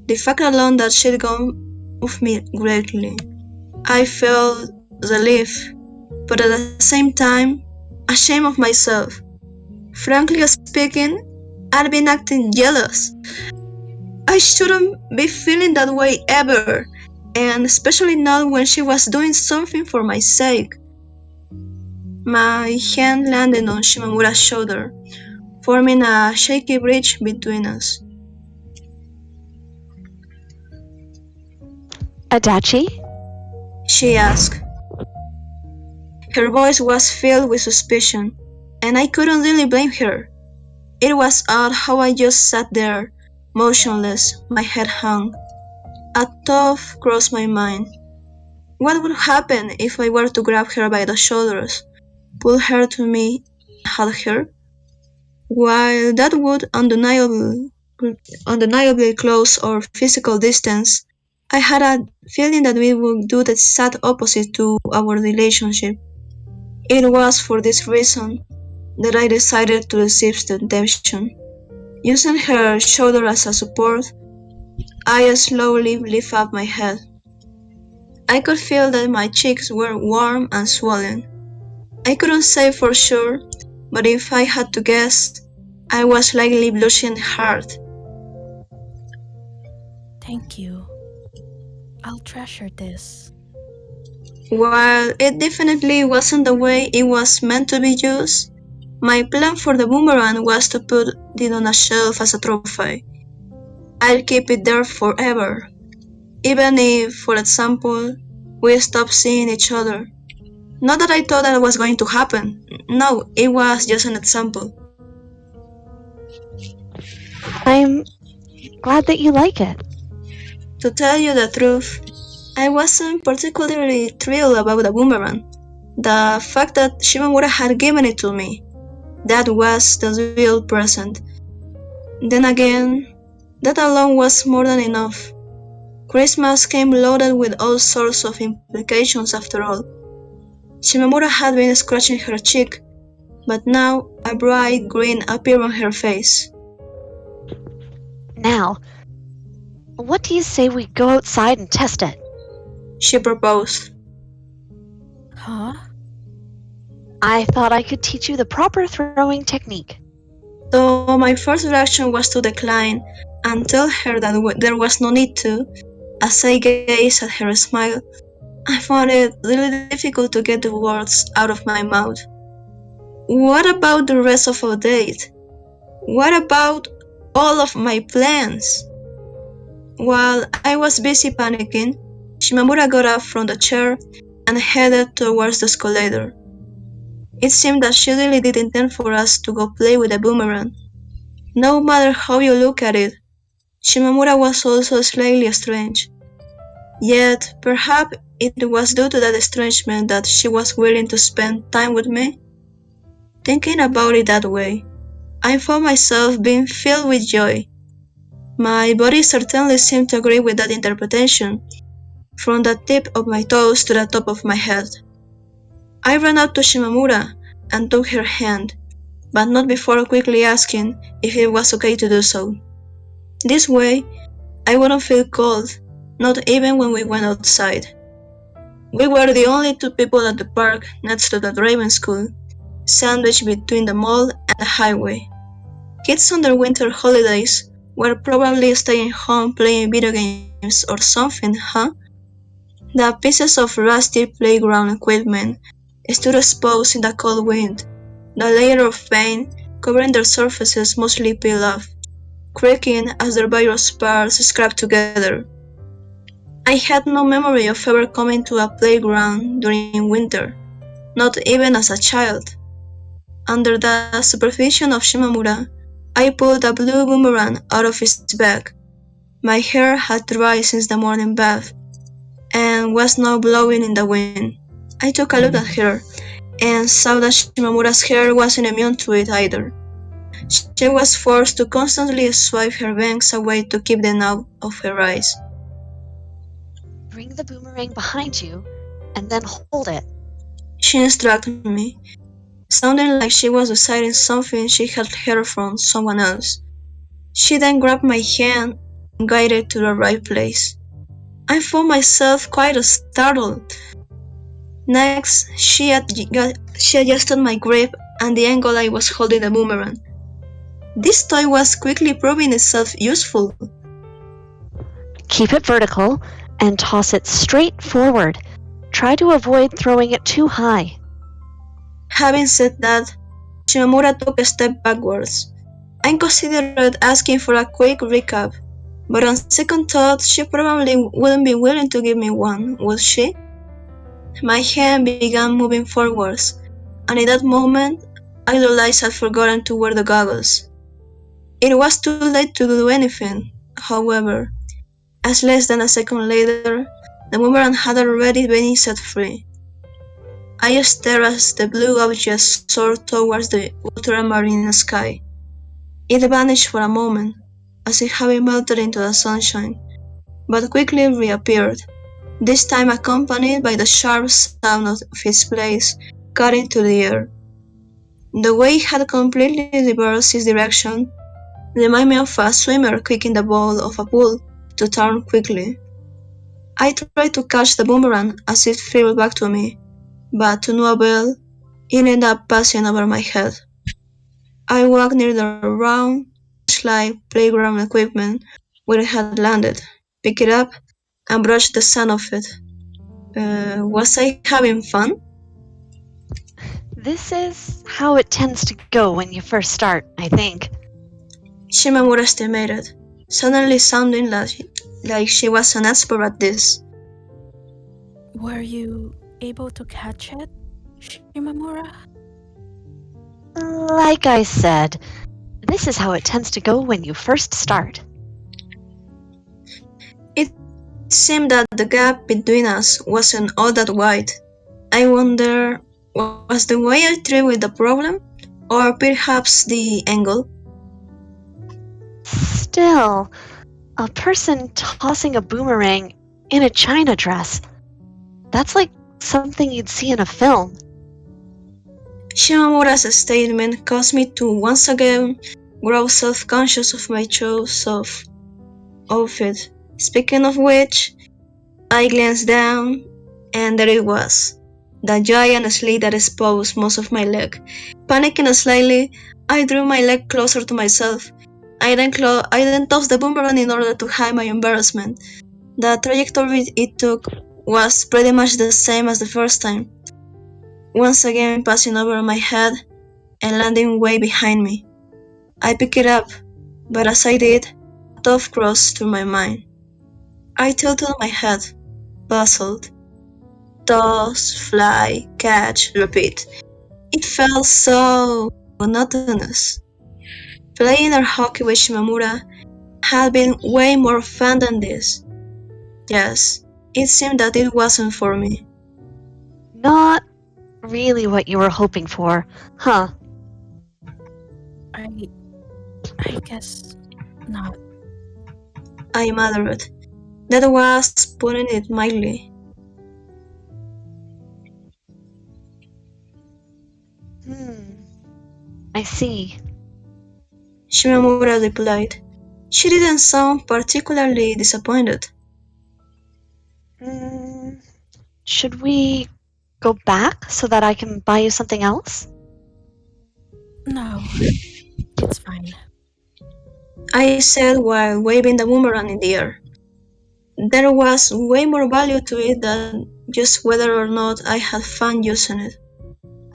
the fact alone that she'd gone moved me greatly. I felt relief, but at the same time, ashamed of myself. Frankly speaking, I'd been acting jealous. I shouldn't be feeling that way ever, and especially not when she was doing something for my sake. My hand landed on Shimamura's shoulder. forming a shaky bridge between us. Adachi? She asked. Her voice was filled with suspicion, and I couldn't really blame her. It was odd how I just sat there, motionless, my head hung. A thought crossed my mind. What would happen if I were to grab her by the shoulders, pull her to me, and hug her? While that would undeniably close our physical distance, I had a feeling that we would do the exact opposite to our relationship. It was for this reason that I decided to resist temptation. Using her shoulder as a support, I slowly lifted up my head. I could feel that my cheeks were warm and swollen. I couldn't say for sure, but if I had to guess, I was likely blushing hard. Thank you. I'll treasure this. While it definitely wasn't the way it was meant to be used, my plan for the boomerang was to put it on a shelf as a trophy. I'll keep it there forever, even if, for example, we stop seeing each other. Not that I thought that was going to happen. No, it was just an example. I'm glad that you like it. To tell you the truth, I wasn't particularly thrilled about the boomerang. The fact that Shimamura had given it to me, that was the real present. Then again, that alone was more than enough. Christmas came loaded with all sorts of implications after all. Shimamura had been scratching her cheek, but now a bright grin appeared on her face. Now, what do you say we go outside and test it? She proposed. Huh? I thought I could teach you the proper throwing technique. Though my first reaction was to decline and tell her that there was no need to, as I gazed at her smile, I found it really difficult to get the words out of my mouth. What about the rest of our date? What about all of my plans? While I was busy panicking, Shimamura got up from the chair and headed towards the escalator. It seemed that she really did intend for us to go play with the boomerang. No matter how you look at it, Shimamura was also slightly strange. Yet, perhaps it was due to that estrangement that she was willing to spend time with me. Thinking about it that way, I found myself being filled with joy. My body certainly seemed to agree with that interpretation, from the tip of my toes to the top of my head. I ran up to Shimamura and took her hand, but not before quickly asking if it was okay to do so. This way, I wouldn't feel cold, not even when we went outside. We were the only two people at the park next to the driving school, sandwiched between the mall and the highway. Kids on their winter holidays were probably staying home playing video games or something, huh? The pieces of rusty playground equipment stood exposed in the cold wind, the layer of paint covering their surfaces mostly peeled off, creaking as their various parts scraped together. I had no memory of ever coming to a playground during winter, not even as a child. Under the supervision of Shimamura, I pulled a blue boomerang out of its bag. My hair had dried since the morning bath, and was now blowing in the wind. I took a look at her, and saw that Shimamura's hair wasn't immune to it either. She was forced to constantly swipe her bangs away to keep them out of her eyes. Bring the boomerang behind you, and then hold it. She instructed me, sounding like she was reciting something she had heard from someone else. She then grabbed my hand and guided it to the right place. I found myself quite startled. Next, she adjusted my grip and the angle I was holding the boomerang. This toy was quickly proving itself useful. Keep it vertical and toss it straight forward. Try to avoid throwing it too high. Having said that, Shimamura took a step backwards, I considered asking for a quick recap, but on second thought, she probably wouldn't be willing to give me one, would she? My hand began moving forwards, and in that moment, I realized I'd forgotten to wear the goggles. It was too late to do anything, however, as less than a second later, the boomerang had already been set free. I stared as the blue object soared towards the ultramarine sky. It vanished for a moment, as if having melted into the sunshine, but quickly reappeared, this time accompanied by the sharp sound of its blades cutting into the air. The way it had completely reversed its direction reminded me of a swimmer kicking the ball of a pool to turn quickly. I tried to catch the boomerang as it flew back to me, but to no avail, it ended up passing over my head. I walked near the round, flashlight playground equipment where it had landed, picked it up, and brushed the sand off it. Was I having fun? This is how it tends to go when you first start, I think. Shimamura estimated, suddenly sounding like she was an expert at this. Were you able to catch it, Shimamura? Like I said, this is how it tends to go when you first start. It seemed that the gap between us wasn't all that wide. I wonder, was the way I treated with the problem? Or perhaps the angle? Still, a person tossing a boomerang in a china dress. That's like something you'd see in a film. Shimamura's statement caused me to once again grow self-conscious of my choice of outfit. Speaking of which, I glanced down, and there it was, the giant slit that exposed most of my leg. Panicking slightly, I drew my leg closer to myself. I then tossed the boomerang in order to hide my embarrassment. The trajectory it took was pretty much the same as the first time, once again passing over my head and landing way behind me. I picked it up, but as I did, a thought crossed through my mind. I tilted my head, puzzled. Toss, fly, catch, repeat. It felt so monotonous. Playing our hockey with Shimamura had been way more fun than this. Yes, it seemed that it wasn't for me. Not really what you were hoping for, huh? I guess not. I muttered. That was putting it mildly. I see. Shimamura replied. She didn't sound particularly disappointed. Should we go back so that I can buy you something else? No, it's fine. I said while waving the boomerang in the air. There was way more value to it than just whether or not I had fun using it.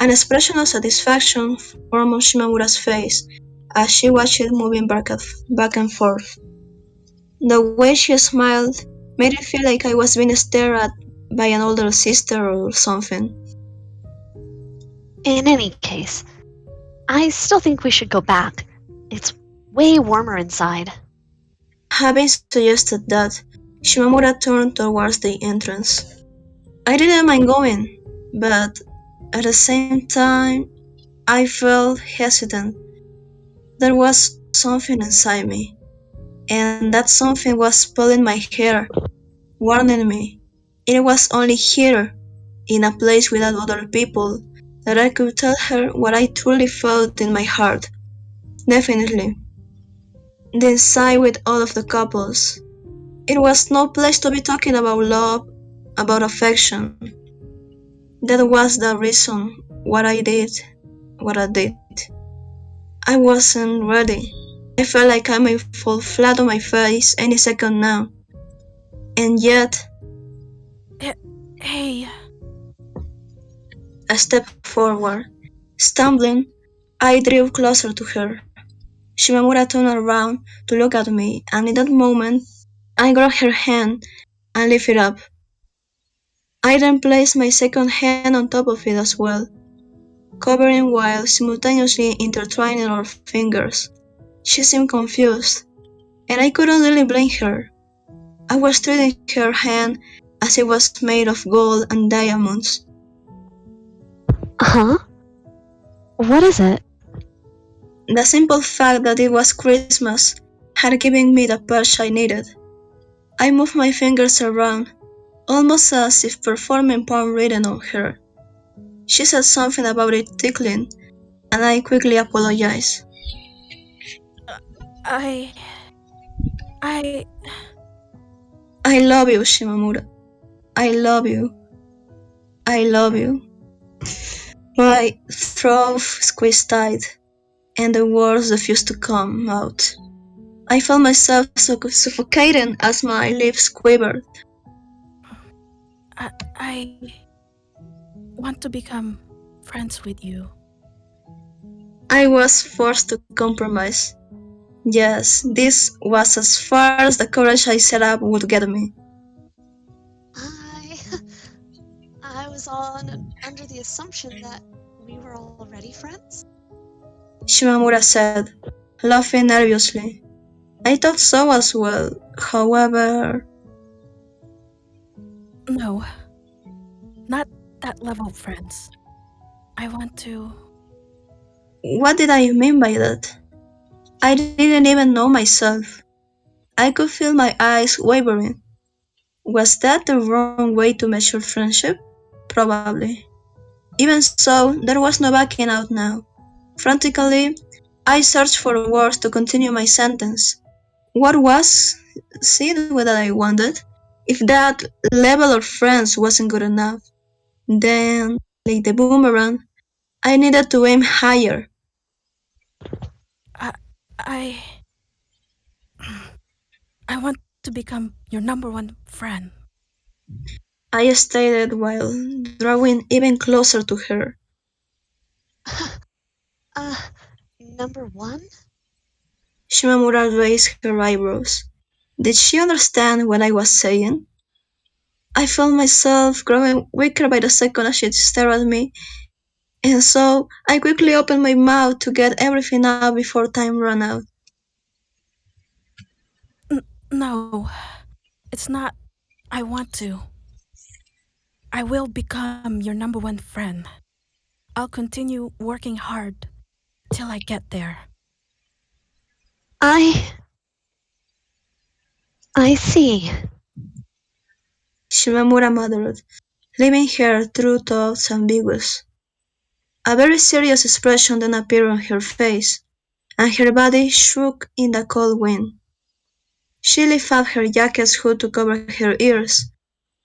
An expression of satisfaction formed on Shimamura's face as she watched it moving back and forth. The way she smiled made it feel like I was being stared at by an older sister or something. In any case, I still think we should go back. It's way warmer inside. Having suggested that, Shimamura turned towards the entrance. I didn't mind going, but at the same time, I felt hesitant. There was something inside me, and that something was pulling my hair, warning me. It was only here, in a place without other people, that I could tell her what I truly felt in my heart. Definitely. The inside with all of the couples. It was no place to be talking about love, about affection. That was the reason what I did. I wasn't ready. I felt like I might fall flat on my face any second now. And yet, Hey, I stepped forward. Stumbling, I drew closer to her. Shimamura turned around to look at me, and in that moment, I grabbed her hand and lifted it up. I then placed my second hand on top of it as well, covering while simultaneously intertwining our fingers. She seemed confused, and I couldn't really blame her. I was treating her hand as it was made of gold and diamonds. Huh? What is it? The simple fact that it was Christmas had given me the push I needed. I moved my fingers around, almost as if performing palm reading on her. She said something about it tickling, and I quickly apologized. I. I love you, Shimamura. I love you. I love you. My throat squeezed tight, and the words refused to come out. I felt myself suffocating as my lips quivered. I want to become friends with you. I was forced to compromise. Yes, this was as far as the courage I set up would get me. I was under the assumption that we were already friends. Shimamura said, laughing nervously. I thought so as well, however. No, not that level of friends. I want to. What did I mean by that? I didn't even know myself. I could feel my eyes wavering. Was that the wrong way to measure friendship? Probably. Even so, there was no backing out now. Frantically, I searched for words to continue my sentence. What was it that I wanted? If that level of friends wasn't good enough, then, like the boomerang, I needed to aim higher. I. I want to become your number one friend. I stated while drawing even closer to her. Number one? Shimamura raised her eyebrows. Did she understand what I was saying? I felt myself growing weaker by the second as she stared at me, and so I quickly opened my mouth to get everything out before time ran out. No, it's not. I want to. I will become your number one friend. I'll continue working hard till I get there. I see. Shimamura muttered, leaving her true thoughts ambiguous. A very serious expression then appeared on her face, and her body shook in the cold wind. She lifted up her jacket's hood to cover her ears,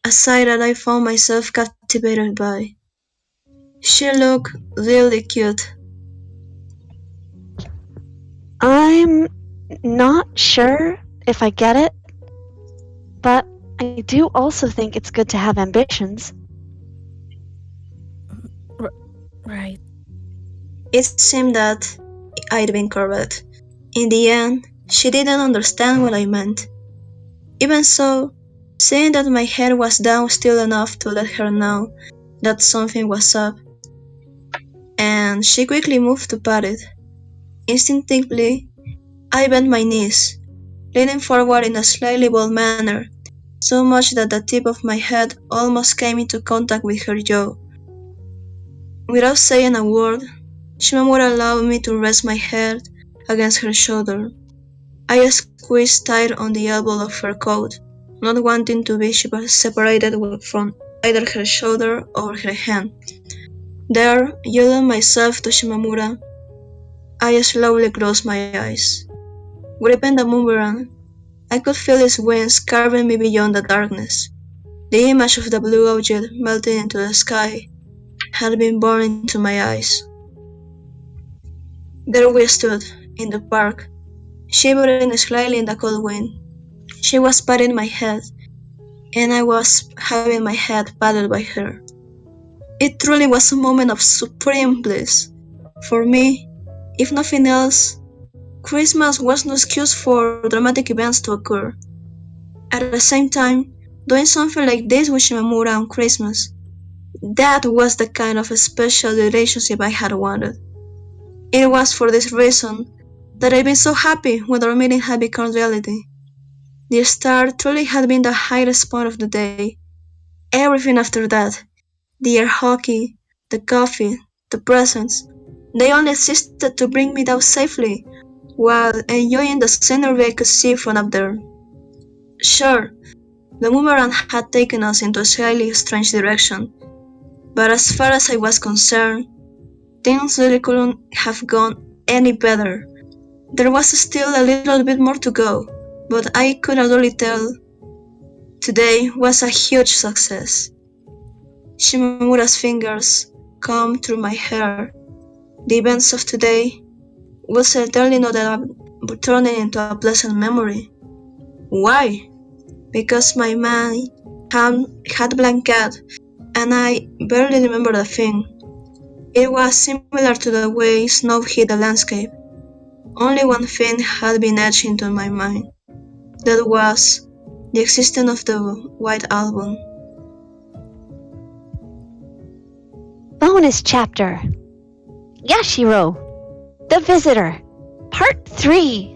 a sight that I found myself captivated by. She looked really cute. I'm not sure if I get it, but I do also think it's good to have ambitions. Right. It seemed that I'd been correct. In the end, she didn't understand what I meant. Even so, seeing that my head was down still enough to let her know that something was up, and she quickly moved to pat it. Instinctively, I bent my knees, leaning forward in a slightly bold manner, so much that the tip of my head almost came into contact with her jaw. Without saying a word, Shimamura allowed me to rest my head against her shoulder. I squeezed tight on the elbow of her coat, not wanting to be separated from either her shoulder or her hand. There, yielding myself to Shimamura, I slowly closed my eyes. Gripping the boomerang, I could feel its wings carving me beyond the darkness. The image of the blue object melting into the sky had been born into my eyes. There we stood, in the park, shivering slightly in the cold wind. She was patting my head, and I was having my head patted by her. It truly was a moment of supreme bliss. For me, if nothing else, Christmas was no excuse for dramatic events to occur. At the same time, doing something like this with Shimamura on Christmas, that was the kind of a special relationship I had wanted. It was for this reason that I've been so happy when our meeting had become reality. The star truly had been the highest point of the day. Everything after that, the air hockey, the coffee, the presents, they only existed to bring me down safely, while enjoying the scenery I could see from up there. Sure, the boomerang had taken us into a slightly strange direction, but as far as I was concerned, things really couldn't have gone any better. There was still a little bit more to go, but I could already tell today was a huge success. Shimamura's fingers combed through my hair. The events of today will certainly not end up turning into a pleasant memory. Why? Because my mind had blanked out, and I barely remembered a thing. It was similar to the way snow hit the landscape. Only one thing had been etched into my mind. That was the existence of the White Album. Bonus chapter. Yashiro, the Visitor, Part 3.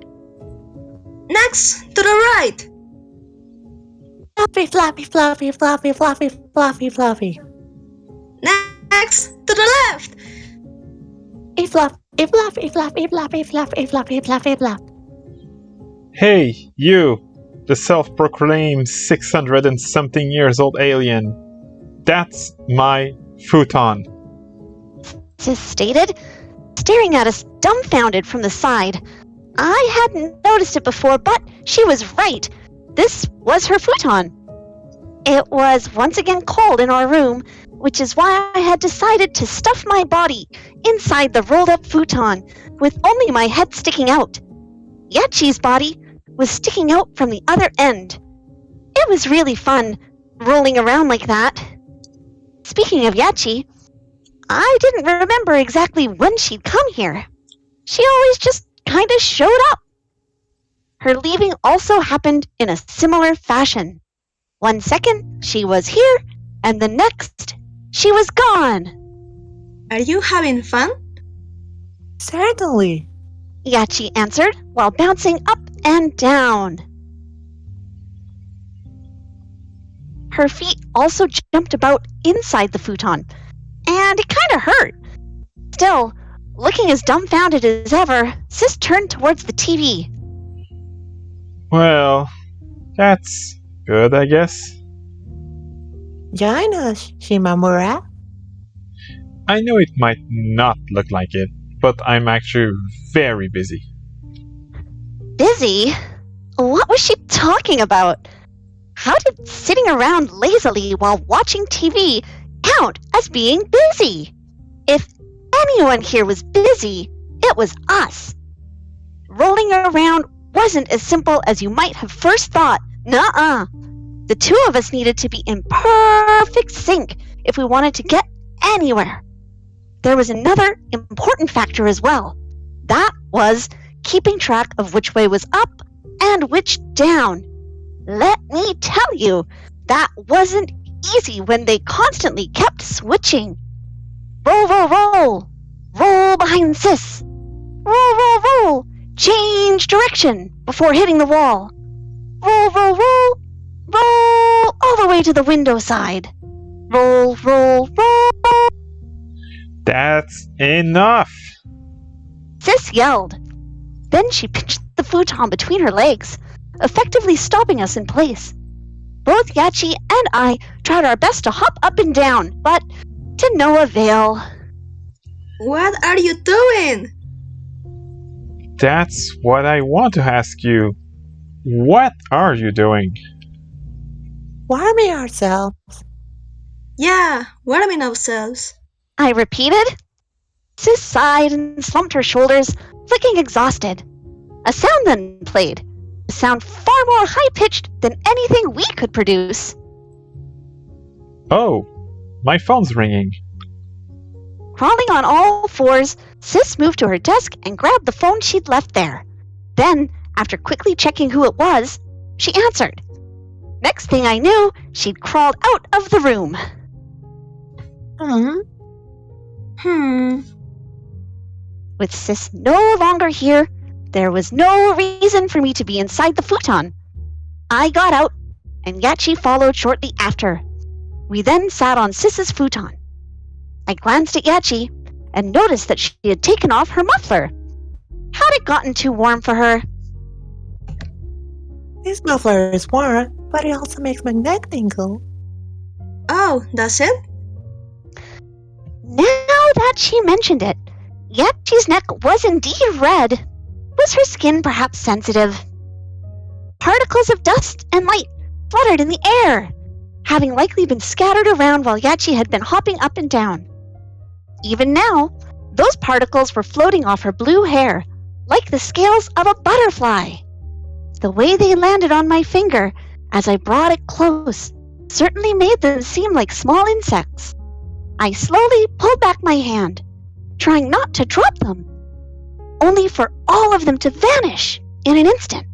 Next, to the right! Fluffy, fluffy, fluffy, fluffy, fluffy, fluffy, fluffy. Next, to the left! A fluff, a fluff, a fluff, a fluff, a fluff, a fluff, a fluff, a fluff. Hey, you! The self-proclaimed 600 and something years old alien. That's my futon. Sis stated, staring at us dumbfounded from the side. I hadn't noticed it before, but she was right. This was her futon. It was once again cold in our room, which is why I had decided to stuff my body inside the rolled-up futon, with only my head sticking out. Yachi's body was sticking out from the other end. It was really fun, rolling around like that. Speaking of Yachi, I didn't remember exactly when she'd come here. She always just kinda showed up. Her leaving also happened in a similar fashion. 1 second, she was here, and the next, she was gone. Are you having fun? Certainly. Yachi answered while bouncing up and down. Her feet also jumped about inside the futon, and it kinda hurt. Still, looking as dumbfounded as ever, Sis turned towards the TV. Well, that's good, I guess. Join us, Shimamura. I know it might not look like it, but I'm actually very busy. Busy? What was she talking about? How did sitting around lazily while watching TV count as being busy? If anyone here was busy, it was us. Rolling around wasn't as simple as you might have first thought. Nuh-uh. The two of us needed to be in perfect sync if we wanted to get anywhere. There was another important factor as well. That was keeping track of which way was up and which down. Let me tell you, that wasn't easy when they constantly kept switching. Roll, roll, roll. Roll behind Sis. Roll, roll, roll. Change direction before hitting the wall. Roll, roll, roll. Roll all the way to the window side. Roll, roll, roll. That's enough! Sis yelled. Then she pinched the futon between her legs, effectively stopping us in place. Both Yachi and I tried our best to hop up and down, but to no avail. What are you doing? That's what I want to ask you. What are you doing? Warming ourselves. Yeah, warming ourselves. I repeated. Sis sighed and slumped her shoulders, looking exhausted. A sound then played, a sound far more high-pitched than anything we could produce. Oh, my phone's ringing. Crawling on all fours, Sis moved to her desk and grabbed the phone she'd left there. Then, after quickly checking who it was, she answered. Next thing I knew, she'd crawled out of the room. With Sis no longer here, there was no reason for me to be inside the futon. I got out, and Yachi followed shortly after. We then sat on Sis's futon. I glanced at Yachi and noticed that she had taken off her muffler. Had it gotten too warm for her? This muffler is warm, but it also makes my neck tingle. Oh, does it? Now that she mentioned it, Yachi's neck was indeed red. Was her skin perhaps sensitive? Particles of dust and light fluttered in the air, having likely been scattered around while Yachi had been hopping up and down. Even now, those particles were floating off her blue hair, like the scales of a butterfly. The way they landed on my finger as I brought it close certainly made them seem like small insects. I slowly pulled back my hand, trying not to drop them, only for all of them to vanish in an instant.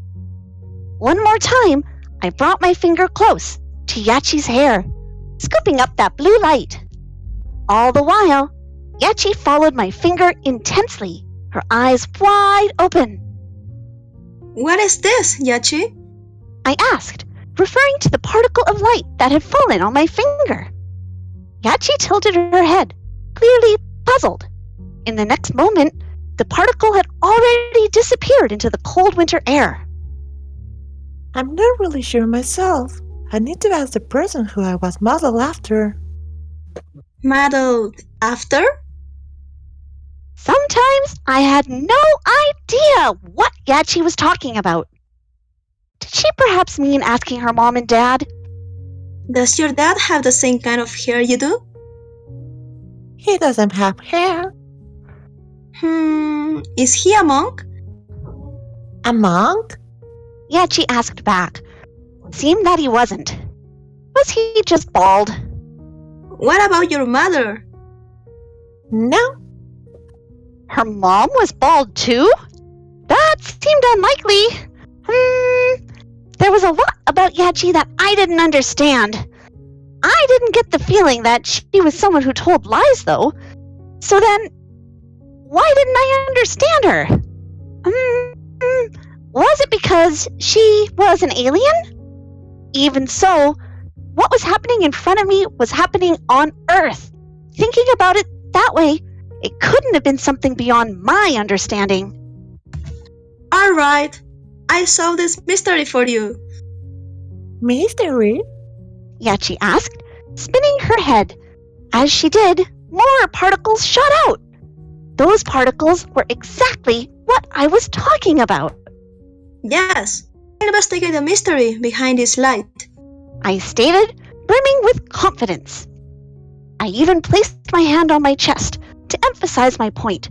One more time, I brought my finger close to Yachi's hair, scooping up that blue light. All the while, Yachi followed my finger intensely, her eyes wide open. What is this, Yachi? I asked, referring to the particle of light that had fallen on my finger. Yachi tilted her head, clearly puzzled. In the next moment, the particle had already disappeared into the cold winter air. I'm not really sure myself. I need to ask the person who I was modeled after. Modeled after? Sometimes I had no idea what Yachi was talking about. Did she perhaps mean asking her mom and dad? Does your dad have the same kind of hair you do? He doesn't have hair. Is he a monk? A monk? Yachi asked back. Seemed that he wasn't. Was he just bald? What about your mother? No. Her mom was bald too? That seemed unlikely. There was a lot about Yachi that I didn't understand. I didn't get the feeling that she was someone who told lies, though. So then, why didn't I understand her? Was it because she was an alien? Even so, what was happening in front of me was happening on Earth. Thinking about it that way, it couldn't have been something beyond my understanding. Alright, I solved this mystery for you. Mystery? Yachi asked, spinning her head. As she did, more particles shot out. Those particles were exactly what I was talking about. Yes, investigate the mystery behind this light. I stated, brimming with confidence. I even placed my hand on my chest to emphasize my point,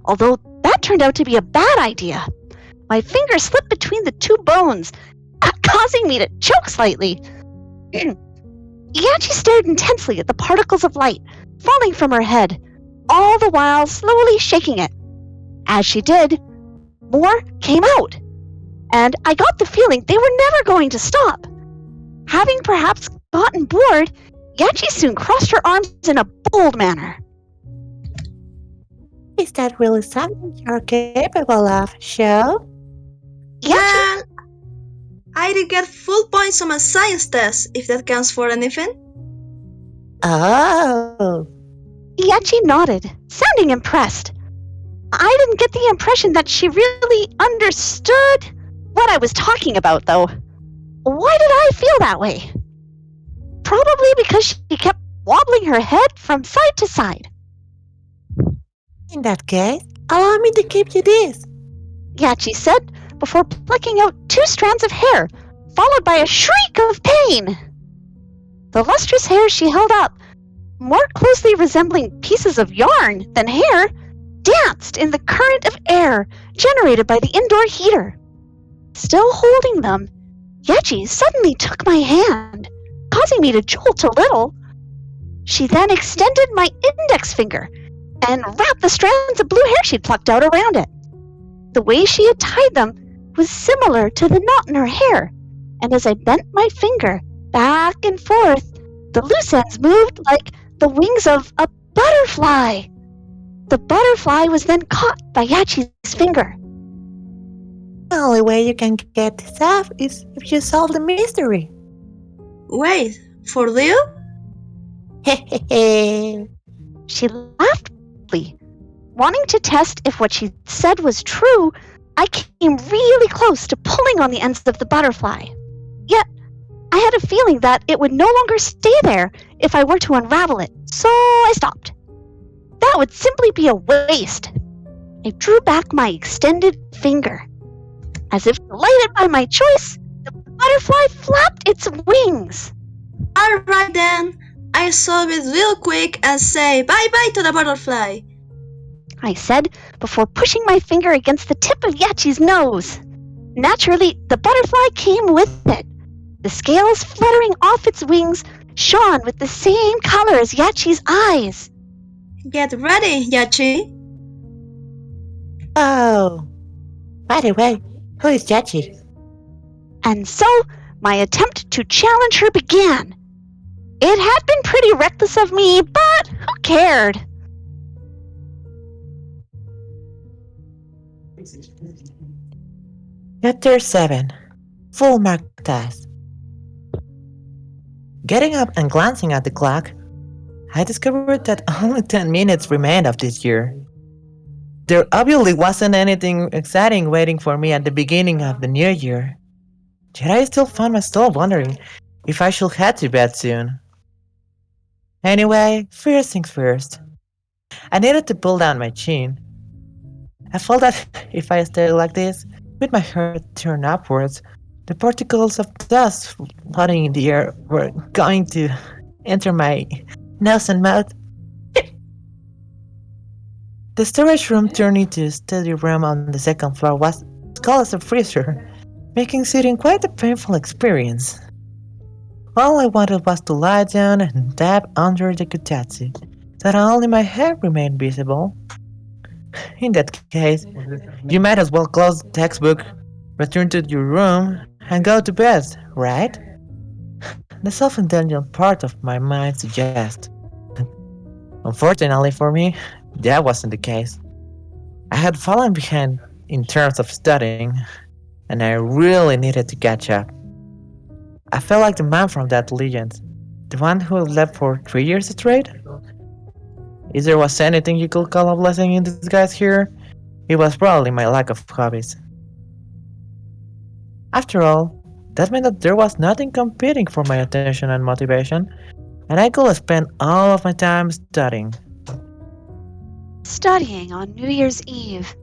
although that turned out to be a bad idea. My finger slipped between the two bones, causing me to choke slightly. Yachi stared intensely at the particles of light falling from her head, all the while slowly shaking it. As she did, more came out, and I got the feeling they were never going to stop. Having perhaps gotten bored, Yachi soon crossed her arms in a bold manner. Is that really something you're capable of, Shou? Yachi, Well, I did get full points on my science test, if that counts for anything. Oh. Yachi nodded, sounding impressed. I didn't get the impression that she really understood what I was talking about, though. Why did I feel that way? Probably because she kept wobbling her head from side to side. In that case, allow me to give you this. Yachi said, before plucking out 2 strands of hair, followed by a shriek of pain. The lustrous hair she held up, more closely resembling pieces of yarn than hair, danced in the current of air generated by the indoor heater. Still holding them, Yachi suddenly took my hand, causing me to jolt a little. She then extended my index finger and wrapped the strands of blue hair she'd plucked out around it. The way she had tied them was similar to the knot in her hair, and as I bent my finger back and forth, the loose ends moved like the wings of a butterfly. The butterfly was then caught by Yachi's finger. The only way you can get this off is if you solve the mystery. Wait, for real? Hehehe. She laughed loudly. Wanting to test if what she said was true, I came really close to pulling on the ends of the butterfly. Yet, I had a feeling that it would no longer stay there if I were to unravel it, so I stopped. That would simply be a waste. I drew back my extended finger. As if delighted by my choice, the butterfly flapped its wings. Alright then, I solve it real quick and say bye-bye to the butterfly. I said before pushing my finger against the tip of Yachi's nose. Naturally, the butterfly came with it. The scales fluttering off its wings shone with the same color as Yachi's eyes. Get ready, Yachi. Oh. By the way, who is Yudachi? And so, my attempt to challenge her began. It had been pretty reckless of me, but who cared? Chapter 7. Full mark test. Getting up and glancing at the clock, I discovered that only 10 minutes remained of this year. There obviously wasn't anything exciting waiting for me at the beginning of the new year. Yet I still found myself wondering if I should head to bed soon. Anyway, first things first. I needed to pull down my chin. I felt that if I stayed like this, with my hair turned upwards, the particles of dust floating in the air were going to enter my nose and mouth. The storage room turned into a study room on the second floor was as cold as a freezer, making sitting quite a painful experience. All I wanted was to lie down and dab under the kotatsu, so that only my head remained visible. In that case, you might as well close the textbook, return to your room, and go to bed, right? The self-indulgent part of my mind suggests. Unfortunately for me, that wasn't the case. I had fallen behind in terms of studying, and I really needed to catch up. I felt like the man from that legend, the one who left for 3 years straight. If there was anything you could call a blessing in disguise here, it was probably my lack of hobbies. After all, that meant that there was nothing competing for my attention and motivation, and I could spend all of my time studying. Studying on New Year's Eve.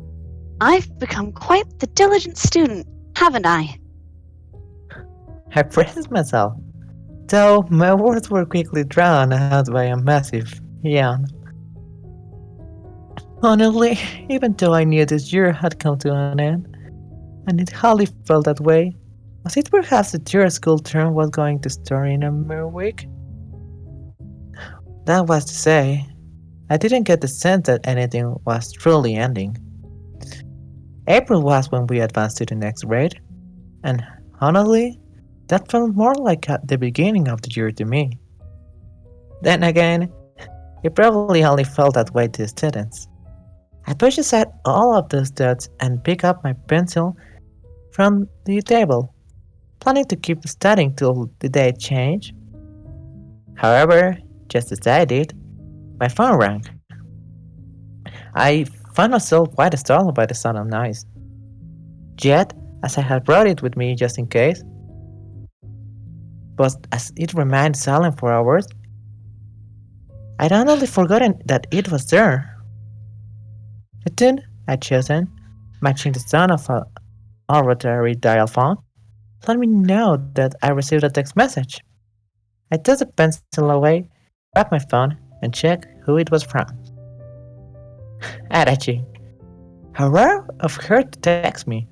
I've become quite the diligent student, haven't I? I praised myself, though my words were quickly drowned out by a massive yawn. Honestly, even though I knew this year had come to an end, and it hardly felt that way, was it perhaps the third school term was going to start in a mere week? That was to say, I didn't get the sense that anything was truly ending. April was when we advanced to the next grade, and honestly, that felt more like the beginning of the year to me. Then again, it probably only felt that way to the students. I pushed aside all of those thoughts and picked up my pencil from the table, planning to keep studying till the day changed. However, just as I did, my phone rang. I found myself quite startled by the sound of noise. Yet, as I had brought it with me just in case, but as it remained silent for hours, I'd only forgotten that it was there. The tune I'd chosen, matching the sound of a rotary dial phone, let me know that I received a text message. I tossed the pencil away, grabbed my phone, and checked who it was from. Adachi. How rare of her to text me.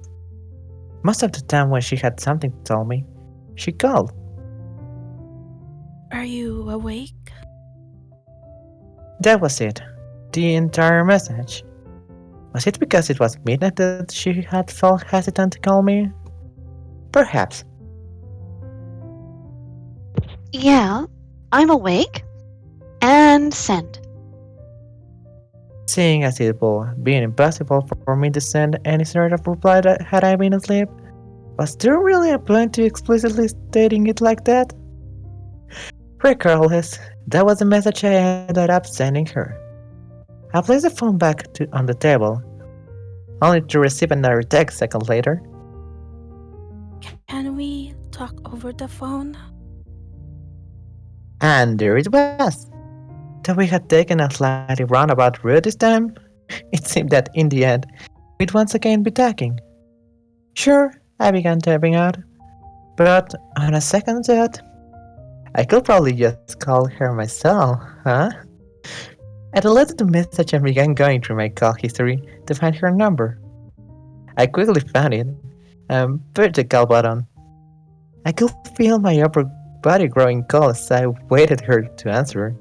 Most of the time when she had something to tell me, she called. Are you awake? That was it. The entire message. Was it because it was midnight that she had felt hesitant to call me? Perhaps. Yeah, I'm awake. And send. Seeing as it would be impossible for me to send any sort of reply that had I been asleep, was there really a point to explicitly stating it like that? Regardless, that was the message I ended up sending her. I placed the phone back on the table, only to receive another text seconds later. Can we talk over the phone? And there it was. Though we had taken a slightly roundabout route this time, it seemed that in the end, we'd once again be talking. Sure, I began typing out, but on a second thought, I could probably just call her myself, huh? I deleted the message and began going through my call history to find her number. I quickly found it and pushed the call button. I could feel my upper body growing cold as I waited her to answer,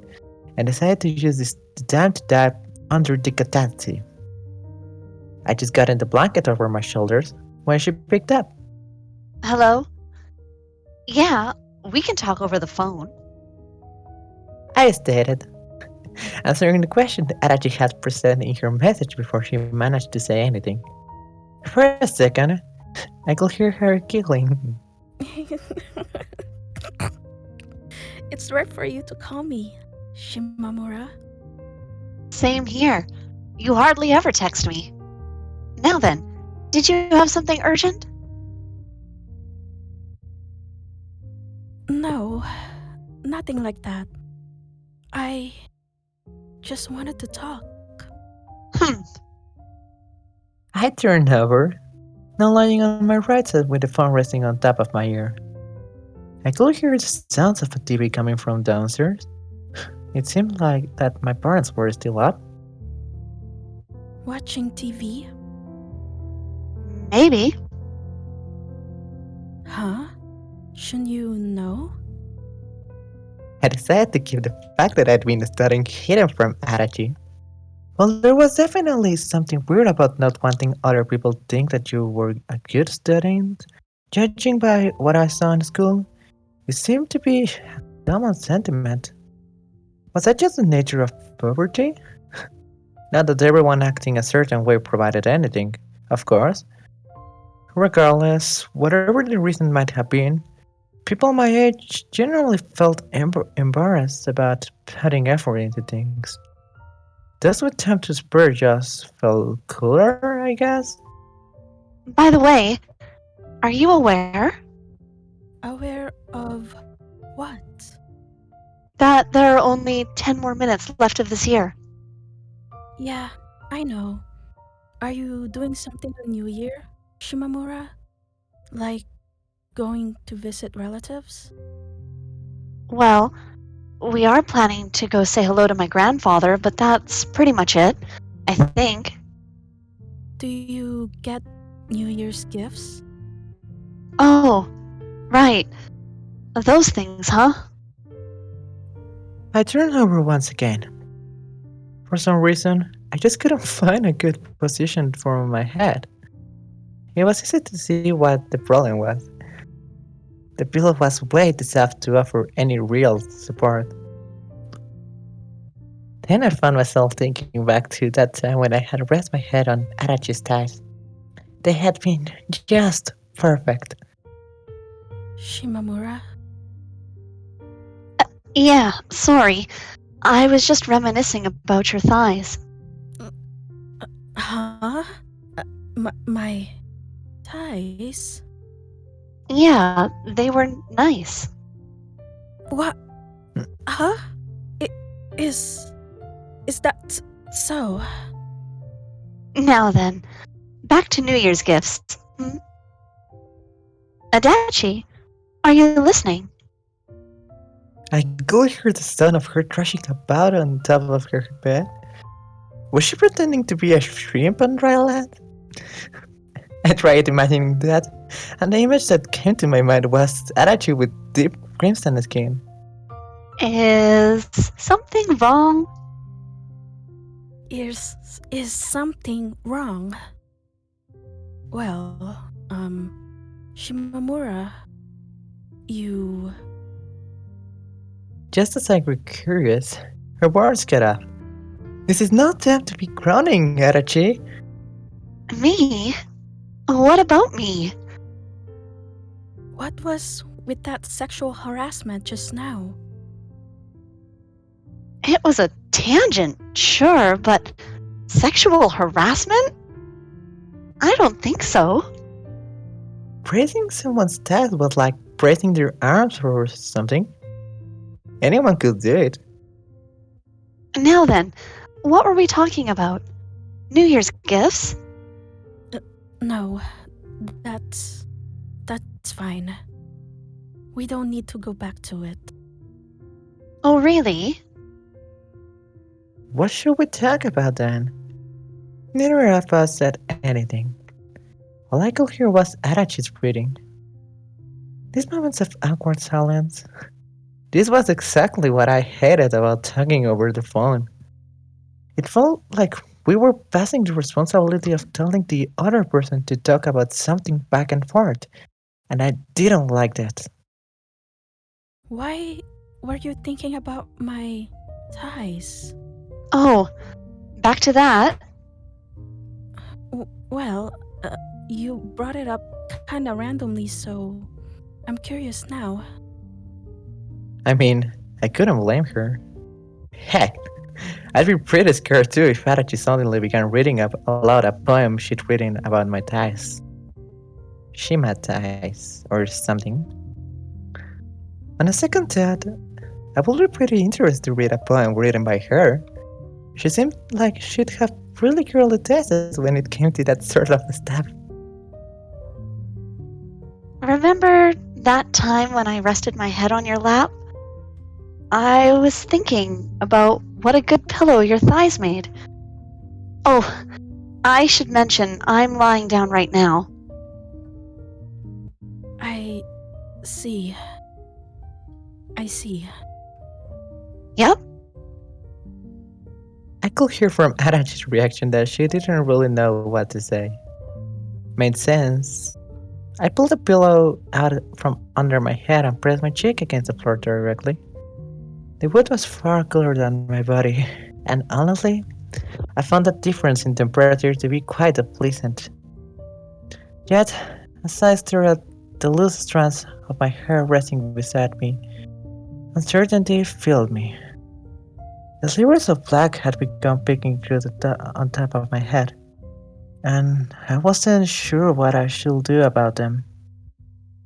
and decided to use this time to dive under the catastrophe. I just got in the blanket over my shoulders when she picked up. Hello? Yeah, we can talk over the phone. I stated, answering the question Adachi had presented in her message before she managed to say anything. For a second, I could hear her giggling. It's rare for you to call me, Shimamura. Same here. You hardly ever text me. Now then, did you have something urgent? No, nothing like that. I just wanted to talk. I turned over, now lying on my right side with the phone resting on top of my ear. I could hear the sounds of a TV coming from downstairs. It seemed like that my parents were still up. Watching TV? Maybe. Huh? Shouldn't you know? I decided to keep the fact that I'd been studying hidden from Adachi. Well, there was definitely something weird about not wanting other people to think that you were a good student. Judging by what I saw in school, it seemed to be a common sentiment. Was that just the nature of puberty? Not that everyone acting a certain way provided anything, of course. Regardless, whatever the reason might have been, people my age generally felt embarrassed about putting effort into things. Those with time to spare just felt cooler, I guess? By the way, are you aware Aware of what? that there are only 10 more minutes left of this year? Yeah, I know. Are you doing something on New Year, Shimamura? Like going to visit relatives? Well, we are planning to go say hello to my grandfather, but that's pretty much it, I think. Do you get New Year's gifts? Oh, right. Those things, huh? I turned over once again. For some reason, I just couldn't find a good position for my head. It was easy to see what the problem was. The pillow was way too soft to offer any real support. Then I found myself thinking back to that time when I had rested my head on Adachi's thighs. They had been just perfect. Shimamura? Yeah, sorry. I was just reminiscing about your thighs. Huh? My thighs? Yeah, they were nice. What? Huh? Is that so? Now then, back to New Year's gifts. Adachi, are you listening? I could hear the sound of her thrashing about on top of her bed. Was she pretending to be a shrimp on dry land? I tried imagining that, and the image that came to my mind was Adachi with deep crimson skin. Is something wrong? Is something wrong? Well, Shimamura, you... Just as I grew curious, her words got up. This is no time to be groaning, Adachi. Me? What about me? What was with that sexual harassment just now? It was a tangent, sure, but sexual harassment? I don't think so. Praising someone's thighs was like praising their arms or something. Anyone could do it. Now then, what were we talking about? New Year's gifts? No, that's fine. We don't need to go back to it. Oh, really? What should we talk about then? Neither of us said anything. All I could hear was Adachi's breathing. These moments of awkward silence. This was exactly what I hated about talking over the phone. It felt like we were passing the responsibility of telling the other person to talk about something back and forth, and I didn't like that. Why were you thinking about my thighs? Oh, back to that. Well, you brought it up kinda randomly, so I'm curious now. I mean, I couldn't blame her. Heck, I'd be pretty scared too if Adachi suddenly began reading aloud a poem she'd written about my thighs. Shima thighs, or something. On a second thought, I would be pretty interested to read a poem written by her. She seemed like she'd have really girly tastes when it came to that sort of stuff. Remember that time when I rested my head on your lap? I was thinking about what a good pillow your thighs made. Oh, I should mention I'm lying down right now. I see. Yep. I could hear from Adachi's reaction that she didn't really know what to say. Made sense. I pulled the pillow out from under my head and pressed my cheek against the floor directly. The wood was far cooler than my body, and honestly, I found that difference in temperature to be quite pleasant. Yet, as I stared at the loose strands of my hair resting beside me, uncertainty filled me. The slivers of black had begun peeking through on top of my head, and I wasn't sure what I should do about them.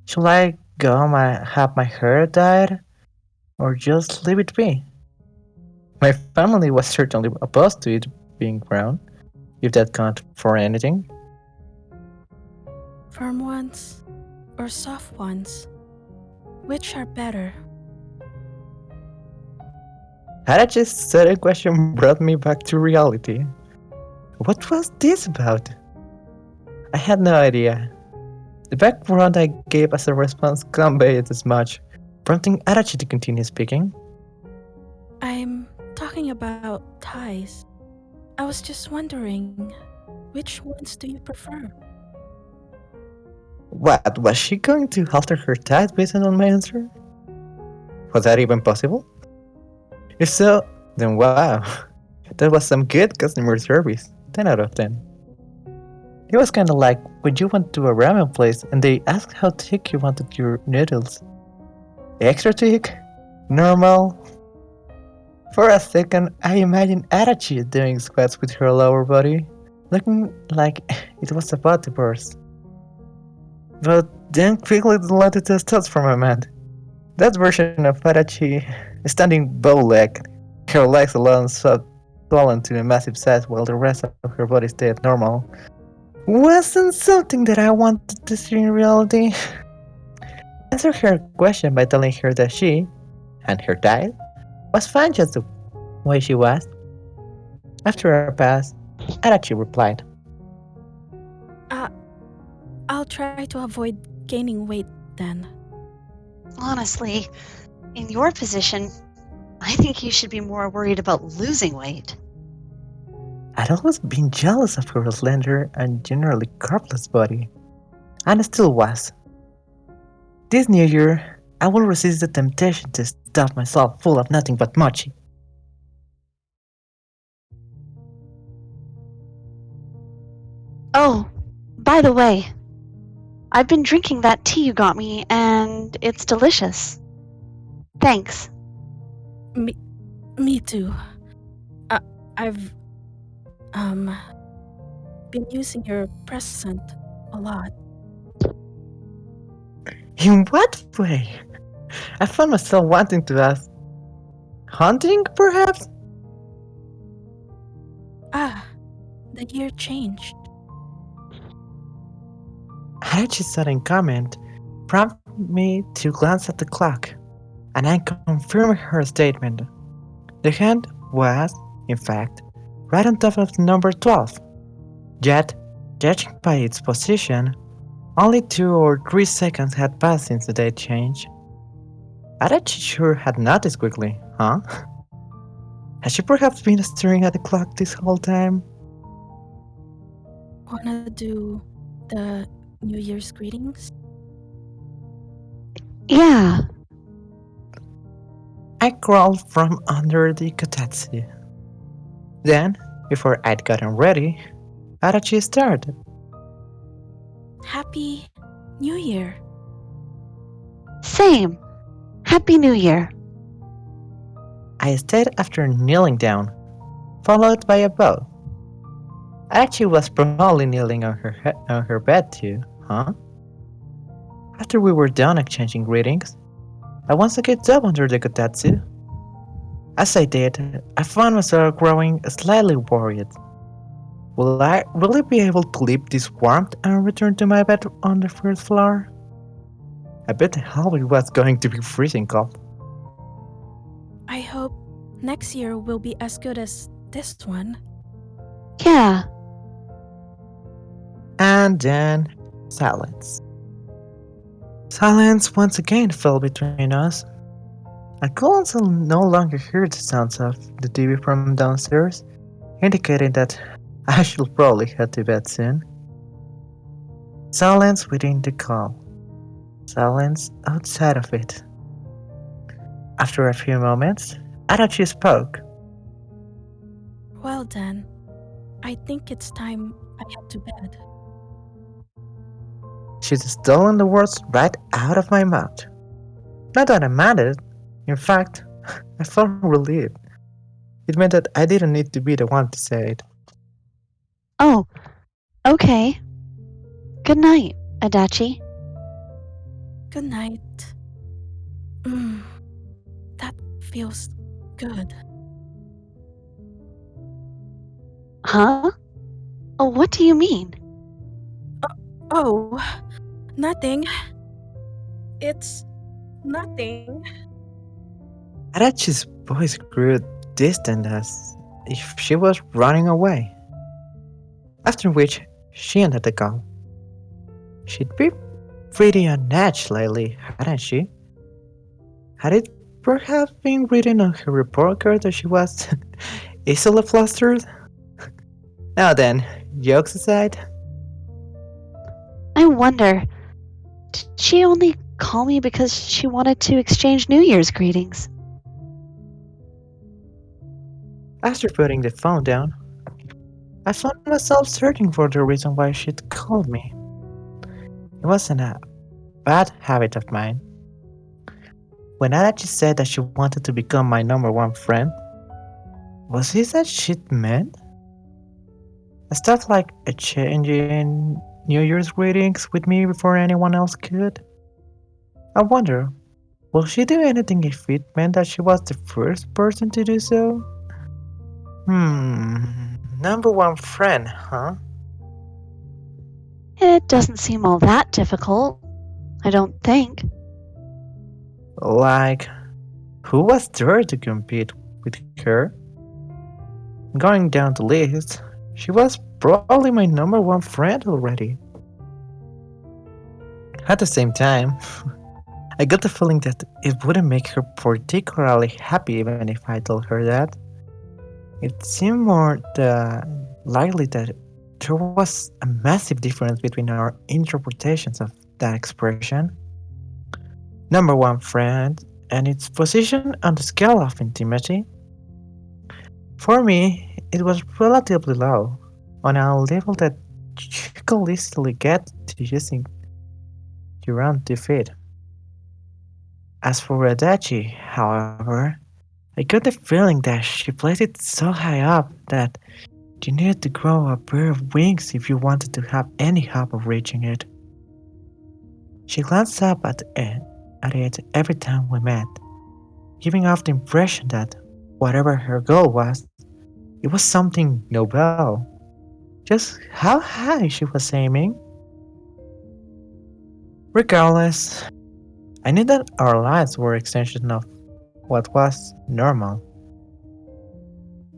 Should I have my hair dyed, or just leave it be? My family was certainly opposed to it being brown, if that counted for anything. Firm ones or soft ones? Which are better? Adachi's sudden question brought me back to reality. What was this about? I had no idea. The background I gave as a response conveyed as much, prompting Adachi to continue speaking. I'm talking about thighs. I was just wondering, which ones do you prefer? What, was she going to alter her tide based on my answer? Was that even possible? If so, then wow, that was some good customer service, 10 out of 10. It was kinda like when you went to a ramen place and they asked how thick you wanted your noodles. Extra thick? Normal? For a second, I imagined Adachi doing squats with her lower body, looking like it was about to burst. But then quickly deleted those thoughts from my mind. That version of Adachi standing bow-legged, her legs alone swollen to a massive size while the rest of her body stayed normal, wasn't something that I wanted to see in reality. I answered her question by telling her that she, and her diet, was fine just the way she was. After a pause, Adachi replied, I'll try to avoid gaining weight then. Honestly, in your position, I think you should be more worried about losing weight. I'd always been jealous of her slender and generally curveless body, and still was. This new year, I will resist the temptation to stuff myself full of nothing but mochi. Oh, by the way, I've been drinking that tea you got me, and it's delicious. Thanks. Me too. I've been using your present a lot. In what way? I found myself wanting to ask. Hunting, perhaps? The year changed. Adachi's sudden comment prompted me to glance at the clock, and I confirmed her statement. The hand was, in fact, right on top of the number 12. Yet, judging by its position, only 2 or 3 seconds had passed since the date change. Adachi sure had noticed quickly, huh? Has she perhaps been staring at the clock this whole time? Wanna do the New Year's greetings? Yeah. I crawled from under the kotetsu. Then, before I'd gotten ready, Adachi started. Happy New Year. Same. Happy New Year. I stayed after kneeling down, followed by a bow. Adachi was probably kneeling on her bed too, huh? After we were done exchanging greetings, I once again dove under the kotetsu. As I did, I found myself growing slightly worried. Will I really be able to leave this warmth and return to my bed on the first floor? I bet the hallway was going to be freezing cold. I hope next year will be as good as this one. Yeah. And then, silence. Silence once again fell between us. I could also no longer hear the sounds of the TV from downstairs, indicating that I should probably head to bed soon. Silence within the call. Silence outside of it. After a few moments, Adachi spoke. Well then, I think it's time I head to bed. She'd stolen the words right out of my mouth. Not that I minded. In fact, I felt relieved. It meant that I didn't need to be the one to say it. Oh, okay. Good night, Adachi. Good night. That feels good. Huh? Oh, what do you mean? Oh, nothing. It's nothing. Adachi's voice grew distant as if she was running away. After which, she ended the call. She'd been pretty on edge lately, hadn't she? Had it perhaps been written on her report card that she was easily flustered? Now then, jokes aside, I wonder, did she only call me because she wanted to exchange New Year's greetings? after putting the phone down, I found myself searching for the reason why she'd called me. It wasn't a bad habit of mine. When Adachi said that she wanted to become my number one friend, was this that shit meant? Stuff like exchanging New Year's greetings with me before anyone else could? I wonder, will she do anything if it meant that she was the first person to do so? Number one friend, huh? It doesn't seem all that difficult, I don't think. Like, who was there to compete with her? Going down the list, she was probably my number one friend already. At the same time, I got the feeling that it wouldn't make her particularly happy even if I told her that. It seemed more the likely that there was a massive difference between our interpretations of that expression. Number one, friend, and its position on the scale of intimacy. For me, it was relatively low, on a level that you could easily get to using your own to feed. As for Adachi, however, I got the feeling that she placed it so high up that you needed to grow a pair of wings if you wanted to have any hope of reaching it. She glanced up at it every time we met, giving off the impression that whatever her goal was, it was something noble. Just how high she was aiming? Regardless, I knew that our lives were extensions of what was normal.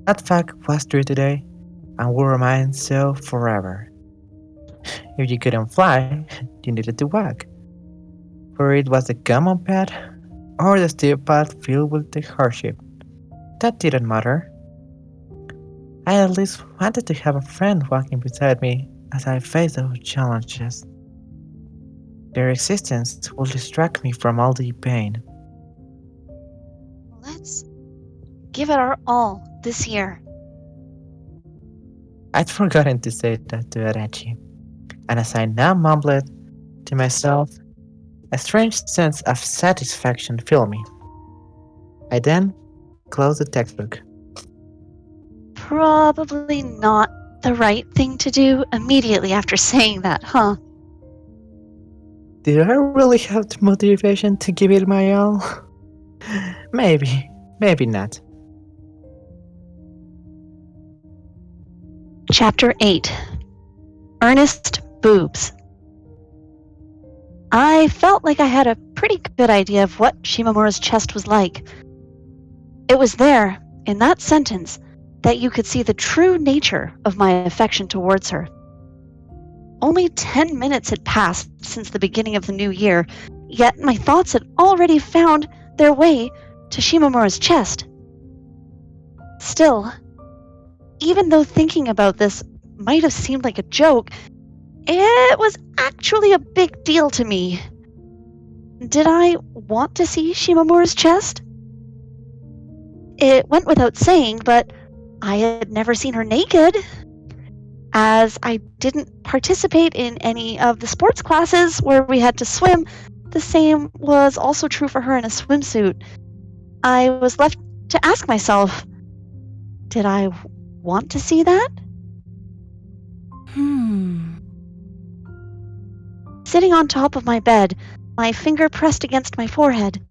That fact was true today and will remain so forever. If you couldn't fly, you needed to walk. Whether it was the common path or the steep path filled with the hardship, that didn't matter. I at least wanted to have a friend walking beside me as I faced those challenges. Their existence will distract me from all the pain. Let's give it our all this year. I'd forgotten to say that to Adachi, and as I now mumbled to myself, a strange sense of satisfaction filled me. I then closed the textbook. Probably not the right thing to do immediately after saying that, huh? Did I really have the motivation to give it my all? Maybe not. Chapter 8 Earnest Boobs. I felt like I had a pretty good idea of what Shimamura's chest was like. It was there, in that sentence, that you could see the true nature of my affection towards her. Only 10 minutes had passed since the beginning of the new year, yet my thoughts had already found their way to Shimamura's chest. Still, even though thinking about this might have seemed like a joke, it was actually a big deal to me. Did I want to see Shimamura's chest? It went without saying, but I had never seen her naked. As I didn't participate in any of the sports classes where we had to swim, the same was also true for her in a swimsuit. I was left to ask myself, did I want to see that? Sitting on top of my bed, my finger pressed against my forehead,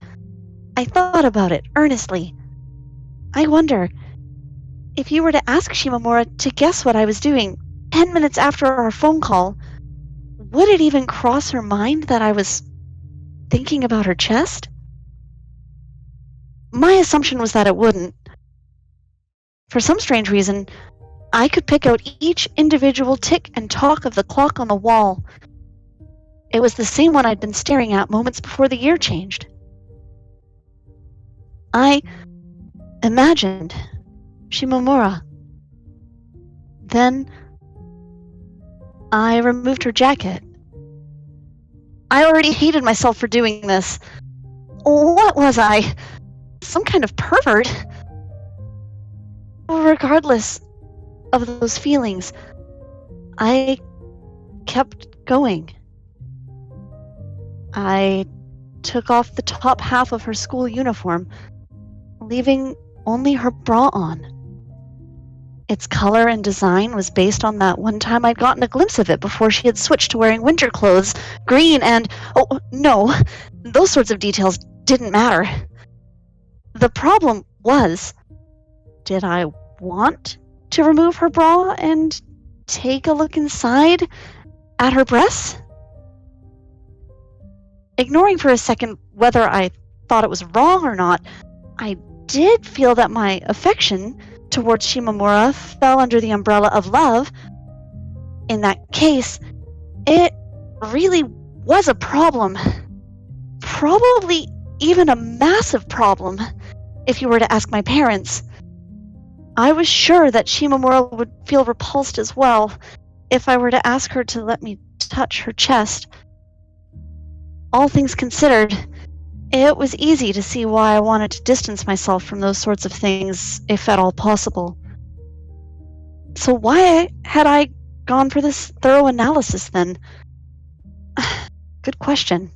I thought about it earnestly. I wonder, if you were to ask Shimamura to guess what I was doing 10 minutes after our phone call, would it even cross her mind that I was thinking about her chest? My assumption was that it wouldn't. For some strange reason, I could pick out each individual tick and tock of the clock on the wall. It was the same one I'd been staring at moments before the year changed. I imagined Shimamura. Then I removed her jacket. I already hated myself for doing this. What was I? Some kind of pervert? Regardless of those feelings, I kept going. I took off the top half of her school uniform, leaving only her bra on. Its color and design was based on that one time I'd gotten a glimpse of it before she had switched to wearing winter clothes, green and... oh, no, those sorts of details didn't matter. The problem was, did I want to remove her bra and take a look inside at her breasts? Ignoring for a second whether I thought it was wrong or not, I did feel that my affection towards Shimamura fell under the umbrella of love. In that case, it really was a problem. Probably even a massive problem, if you were to ask my parents. I was sure that Shimamura would feel repulsed as well if I were to ask her to let me touch her chest. All things considered, it was easy to see why I wanted to distance myself from those sorts of things, if at all possible. So why had I gone for this thorough analysis then? Good question.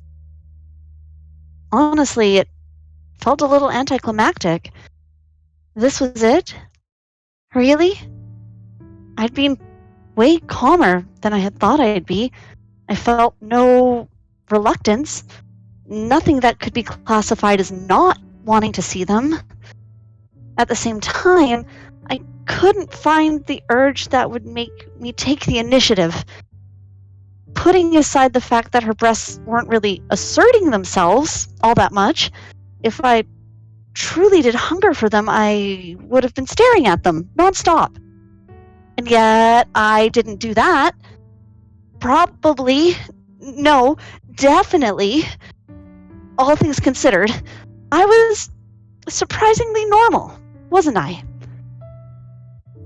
Honestly, it felt a little anticlimactic. This was it? Really? I'd been way calmer than I had thought I'd be. I felt no reluctance, nothing that could be classified as not wanting to see them. At the same time, I couldn't find the urge that would make me take the initiative. Putting aside the fact that her breasts weren't really asserting themselves all that much, if I truly did hunger for them, I would have been staring at them nonstop. And yet, I didn't do that. Probably, no, definitely, all things considered, I was surprisingly normal, wasn't I?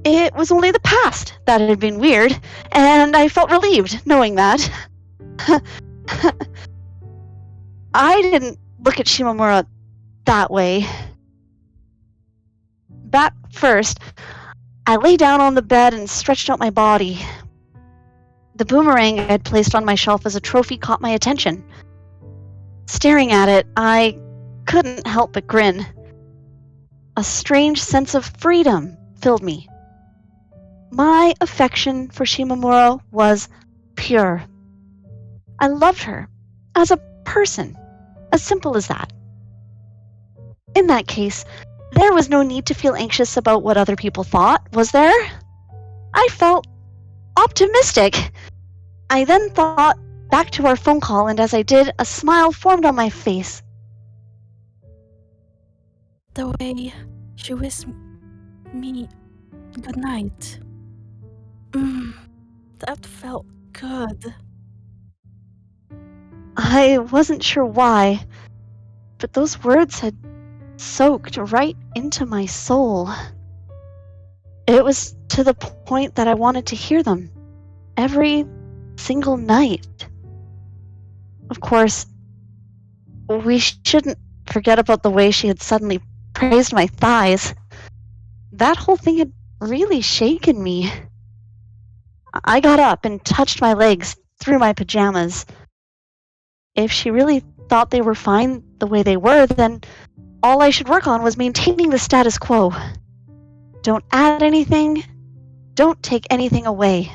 It was only the past that had been weird, and I felt relieved knowing that. I didn't look at Shimamura that way. Back first, I lay down on the bed and stretched out my body. The boomerang I had placed on my shelf as a trophy caught my attention. Staring at it, I couldn't help but grin. A strange sense of freedom filled me. My affection for Shimamura was pure. I loved her as a person, as simple as that. In that case, there was no need to feel anxious about what other people thought, was there? I felt optimistic. I then thought back to our phone call, and as I did, a smile formed on my face. The way she wished me good night. That felt good. I wasn't sure why, but those words had soaked right into my soul. It was to the point that I wanted to hear them every single night. Of course, we shouldn't forget about the way she had suddenly praised my thighs. That whole thing had really shaken me. I got up and touched my legs through my pajamas. If she really thought they were fine the way they were, then all I should work on was maintaining the status quo. Don't add anything, don't take anything away.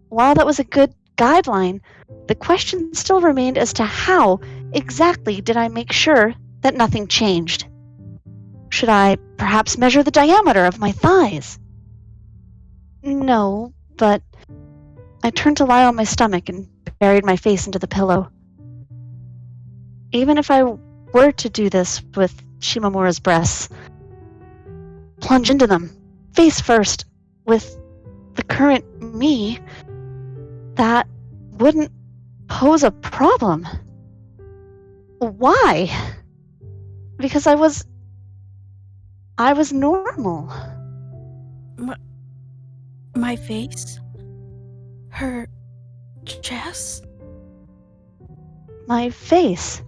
While that was a good guideline, the question still remained as to how exactly did I make sure that nothing changed. Should I perhaps measure the diameter of my thighs? No, but I turned to lie on my stomach and buried my face into the pillow. Even if I were to do this with Shimamura's breasts, plunge into them, face first, with the current me, that wouldn't pose a problem. Why? Because I was normal. My face? Her chest? My face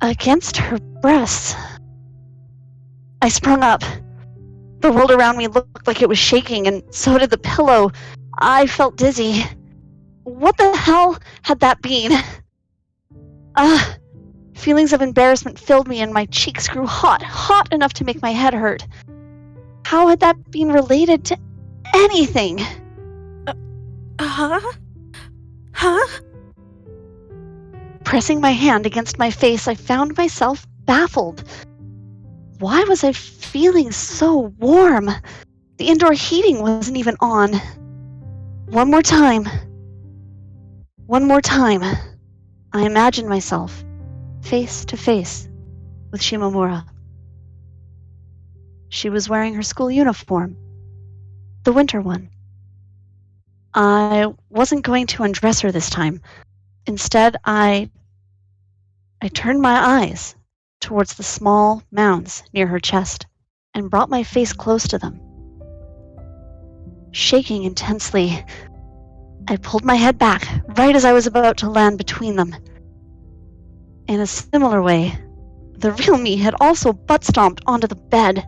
against her breasts. I sprung up. The world around me looked like it was shaking, and so did the pillow. I felt dizzy. What the hell had that been? Feelings of embarrassment filled me, and my cheeks grew hot enough to make my head hurt. How had that been related to anything? Huh? Pressing my hand against my face, I found myself baffled. Why was I feeling so warm? The indoor heating wasn't even on. One more time, I imagined myself face to face with Shimamura. She was wearing her school uniform, the winter one. I wasn't going to undress her this time. Instead, I turned my eyes towards the small mounds near her chest and brought my face close to them. Shaking intensely, I pulled my head back right as I was about to land between them. In a similar way, the real me had also butt-stomped onto the bed.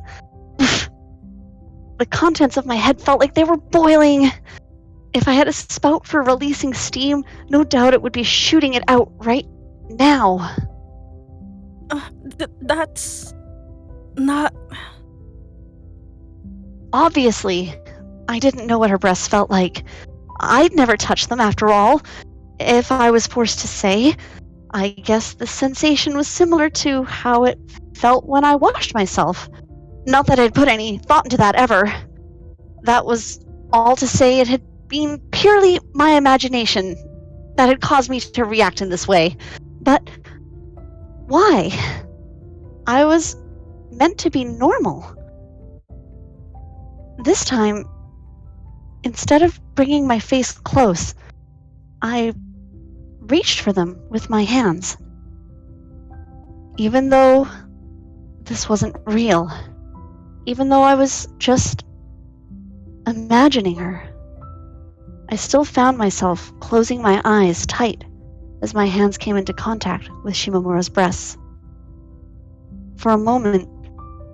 The contents of my head felt like they were boiling. If I had a spout for releasing steam, no doubt it would be shooting it out right now. That's not... Obviously, I didn't know what her breasts felt like. I'd never touched them after all. If I was forced to say, I guess the sensation was similar to how it felt when I washed myself. Not that I'd put any thought into that ever. That was all to say it had been purely my imagination that had caused me to react in this way. But why? I was meant to be normal. This time, instead of bringing my face close, I reached for them with my hands. Even though this wasn't real, even though I was just imagining her, I still found myself closing my eyes tight as my hands came into contact with Shimamura's breasts. For a moment,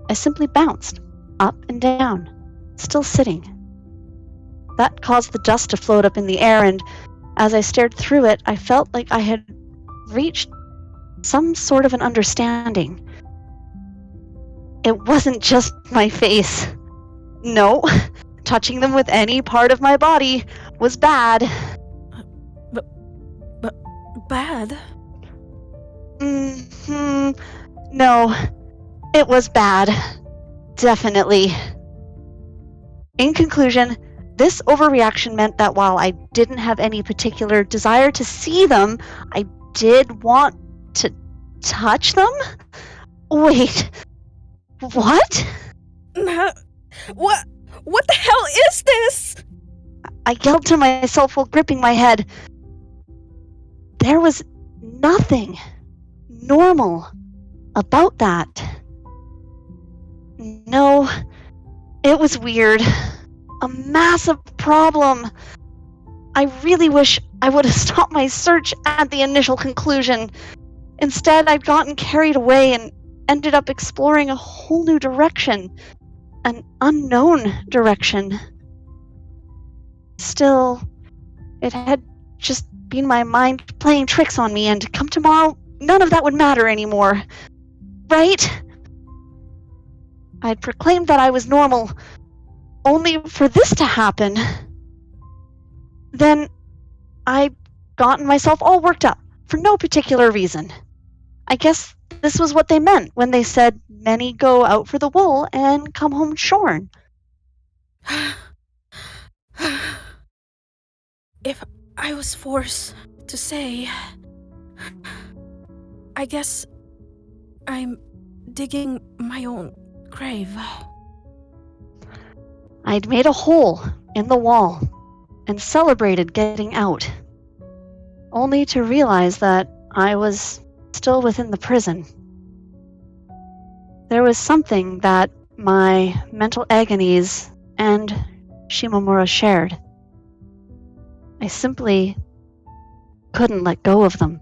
I simply bounced up and down, still sitting. That caused the dust to float up in the air, and as I stared through it, I felt like I had reached some sort of an understanding. It wasn't just my face. No, touching them with any part of my body was bad. Bad? No, it was bad. Definitely. In conclusion, this overreaction meant that while I didn't have any particular desire to see them, I did want to touch them? Wait, what? What the hell is this? I yelled to myself while gripping my head. There was nothing normal about that. No, it was weird. A massive problem. I really wish I would have stopped my search at the initial conclusion. Instead, I'd gotten carried away and ended up exploring a whole new direction. An unknown direction. Still, it had just been my mind playing tricks on me, and come tomorrow, none of that would matter anymore. Right? I'd proclaimed that I was normal, only for this to happen. Then I'd gotten myself all worked up, for no particular reason. I guess this was what they meant when they said many go out for the wool and come home shorn. If I was forced to say, I guess I'm digging my own grave. I'd made a hole in the wall and celebrated getting out, only to realize that I was still within the prison. There was something that my mental agonies and Shimamura shared. I simply couldn't let go of them.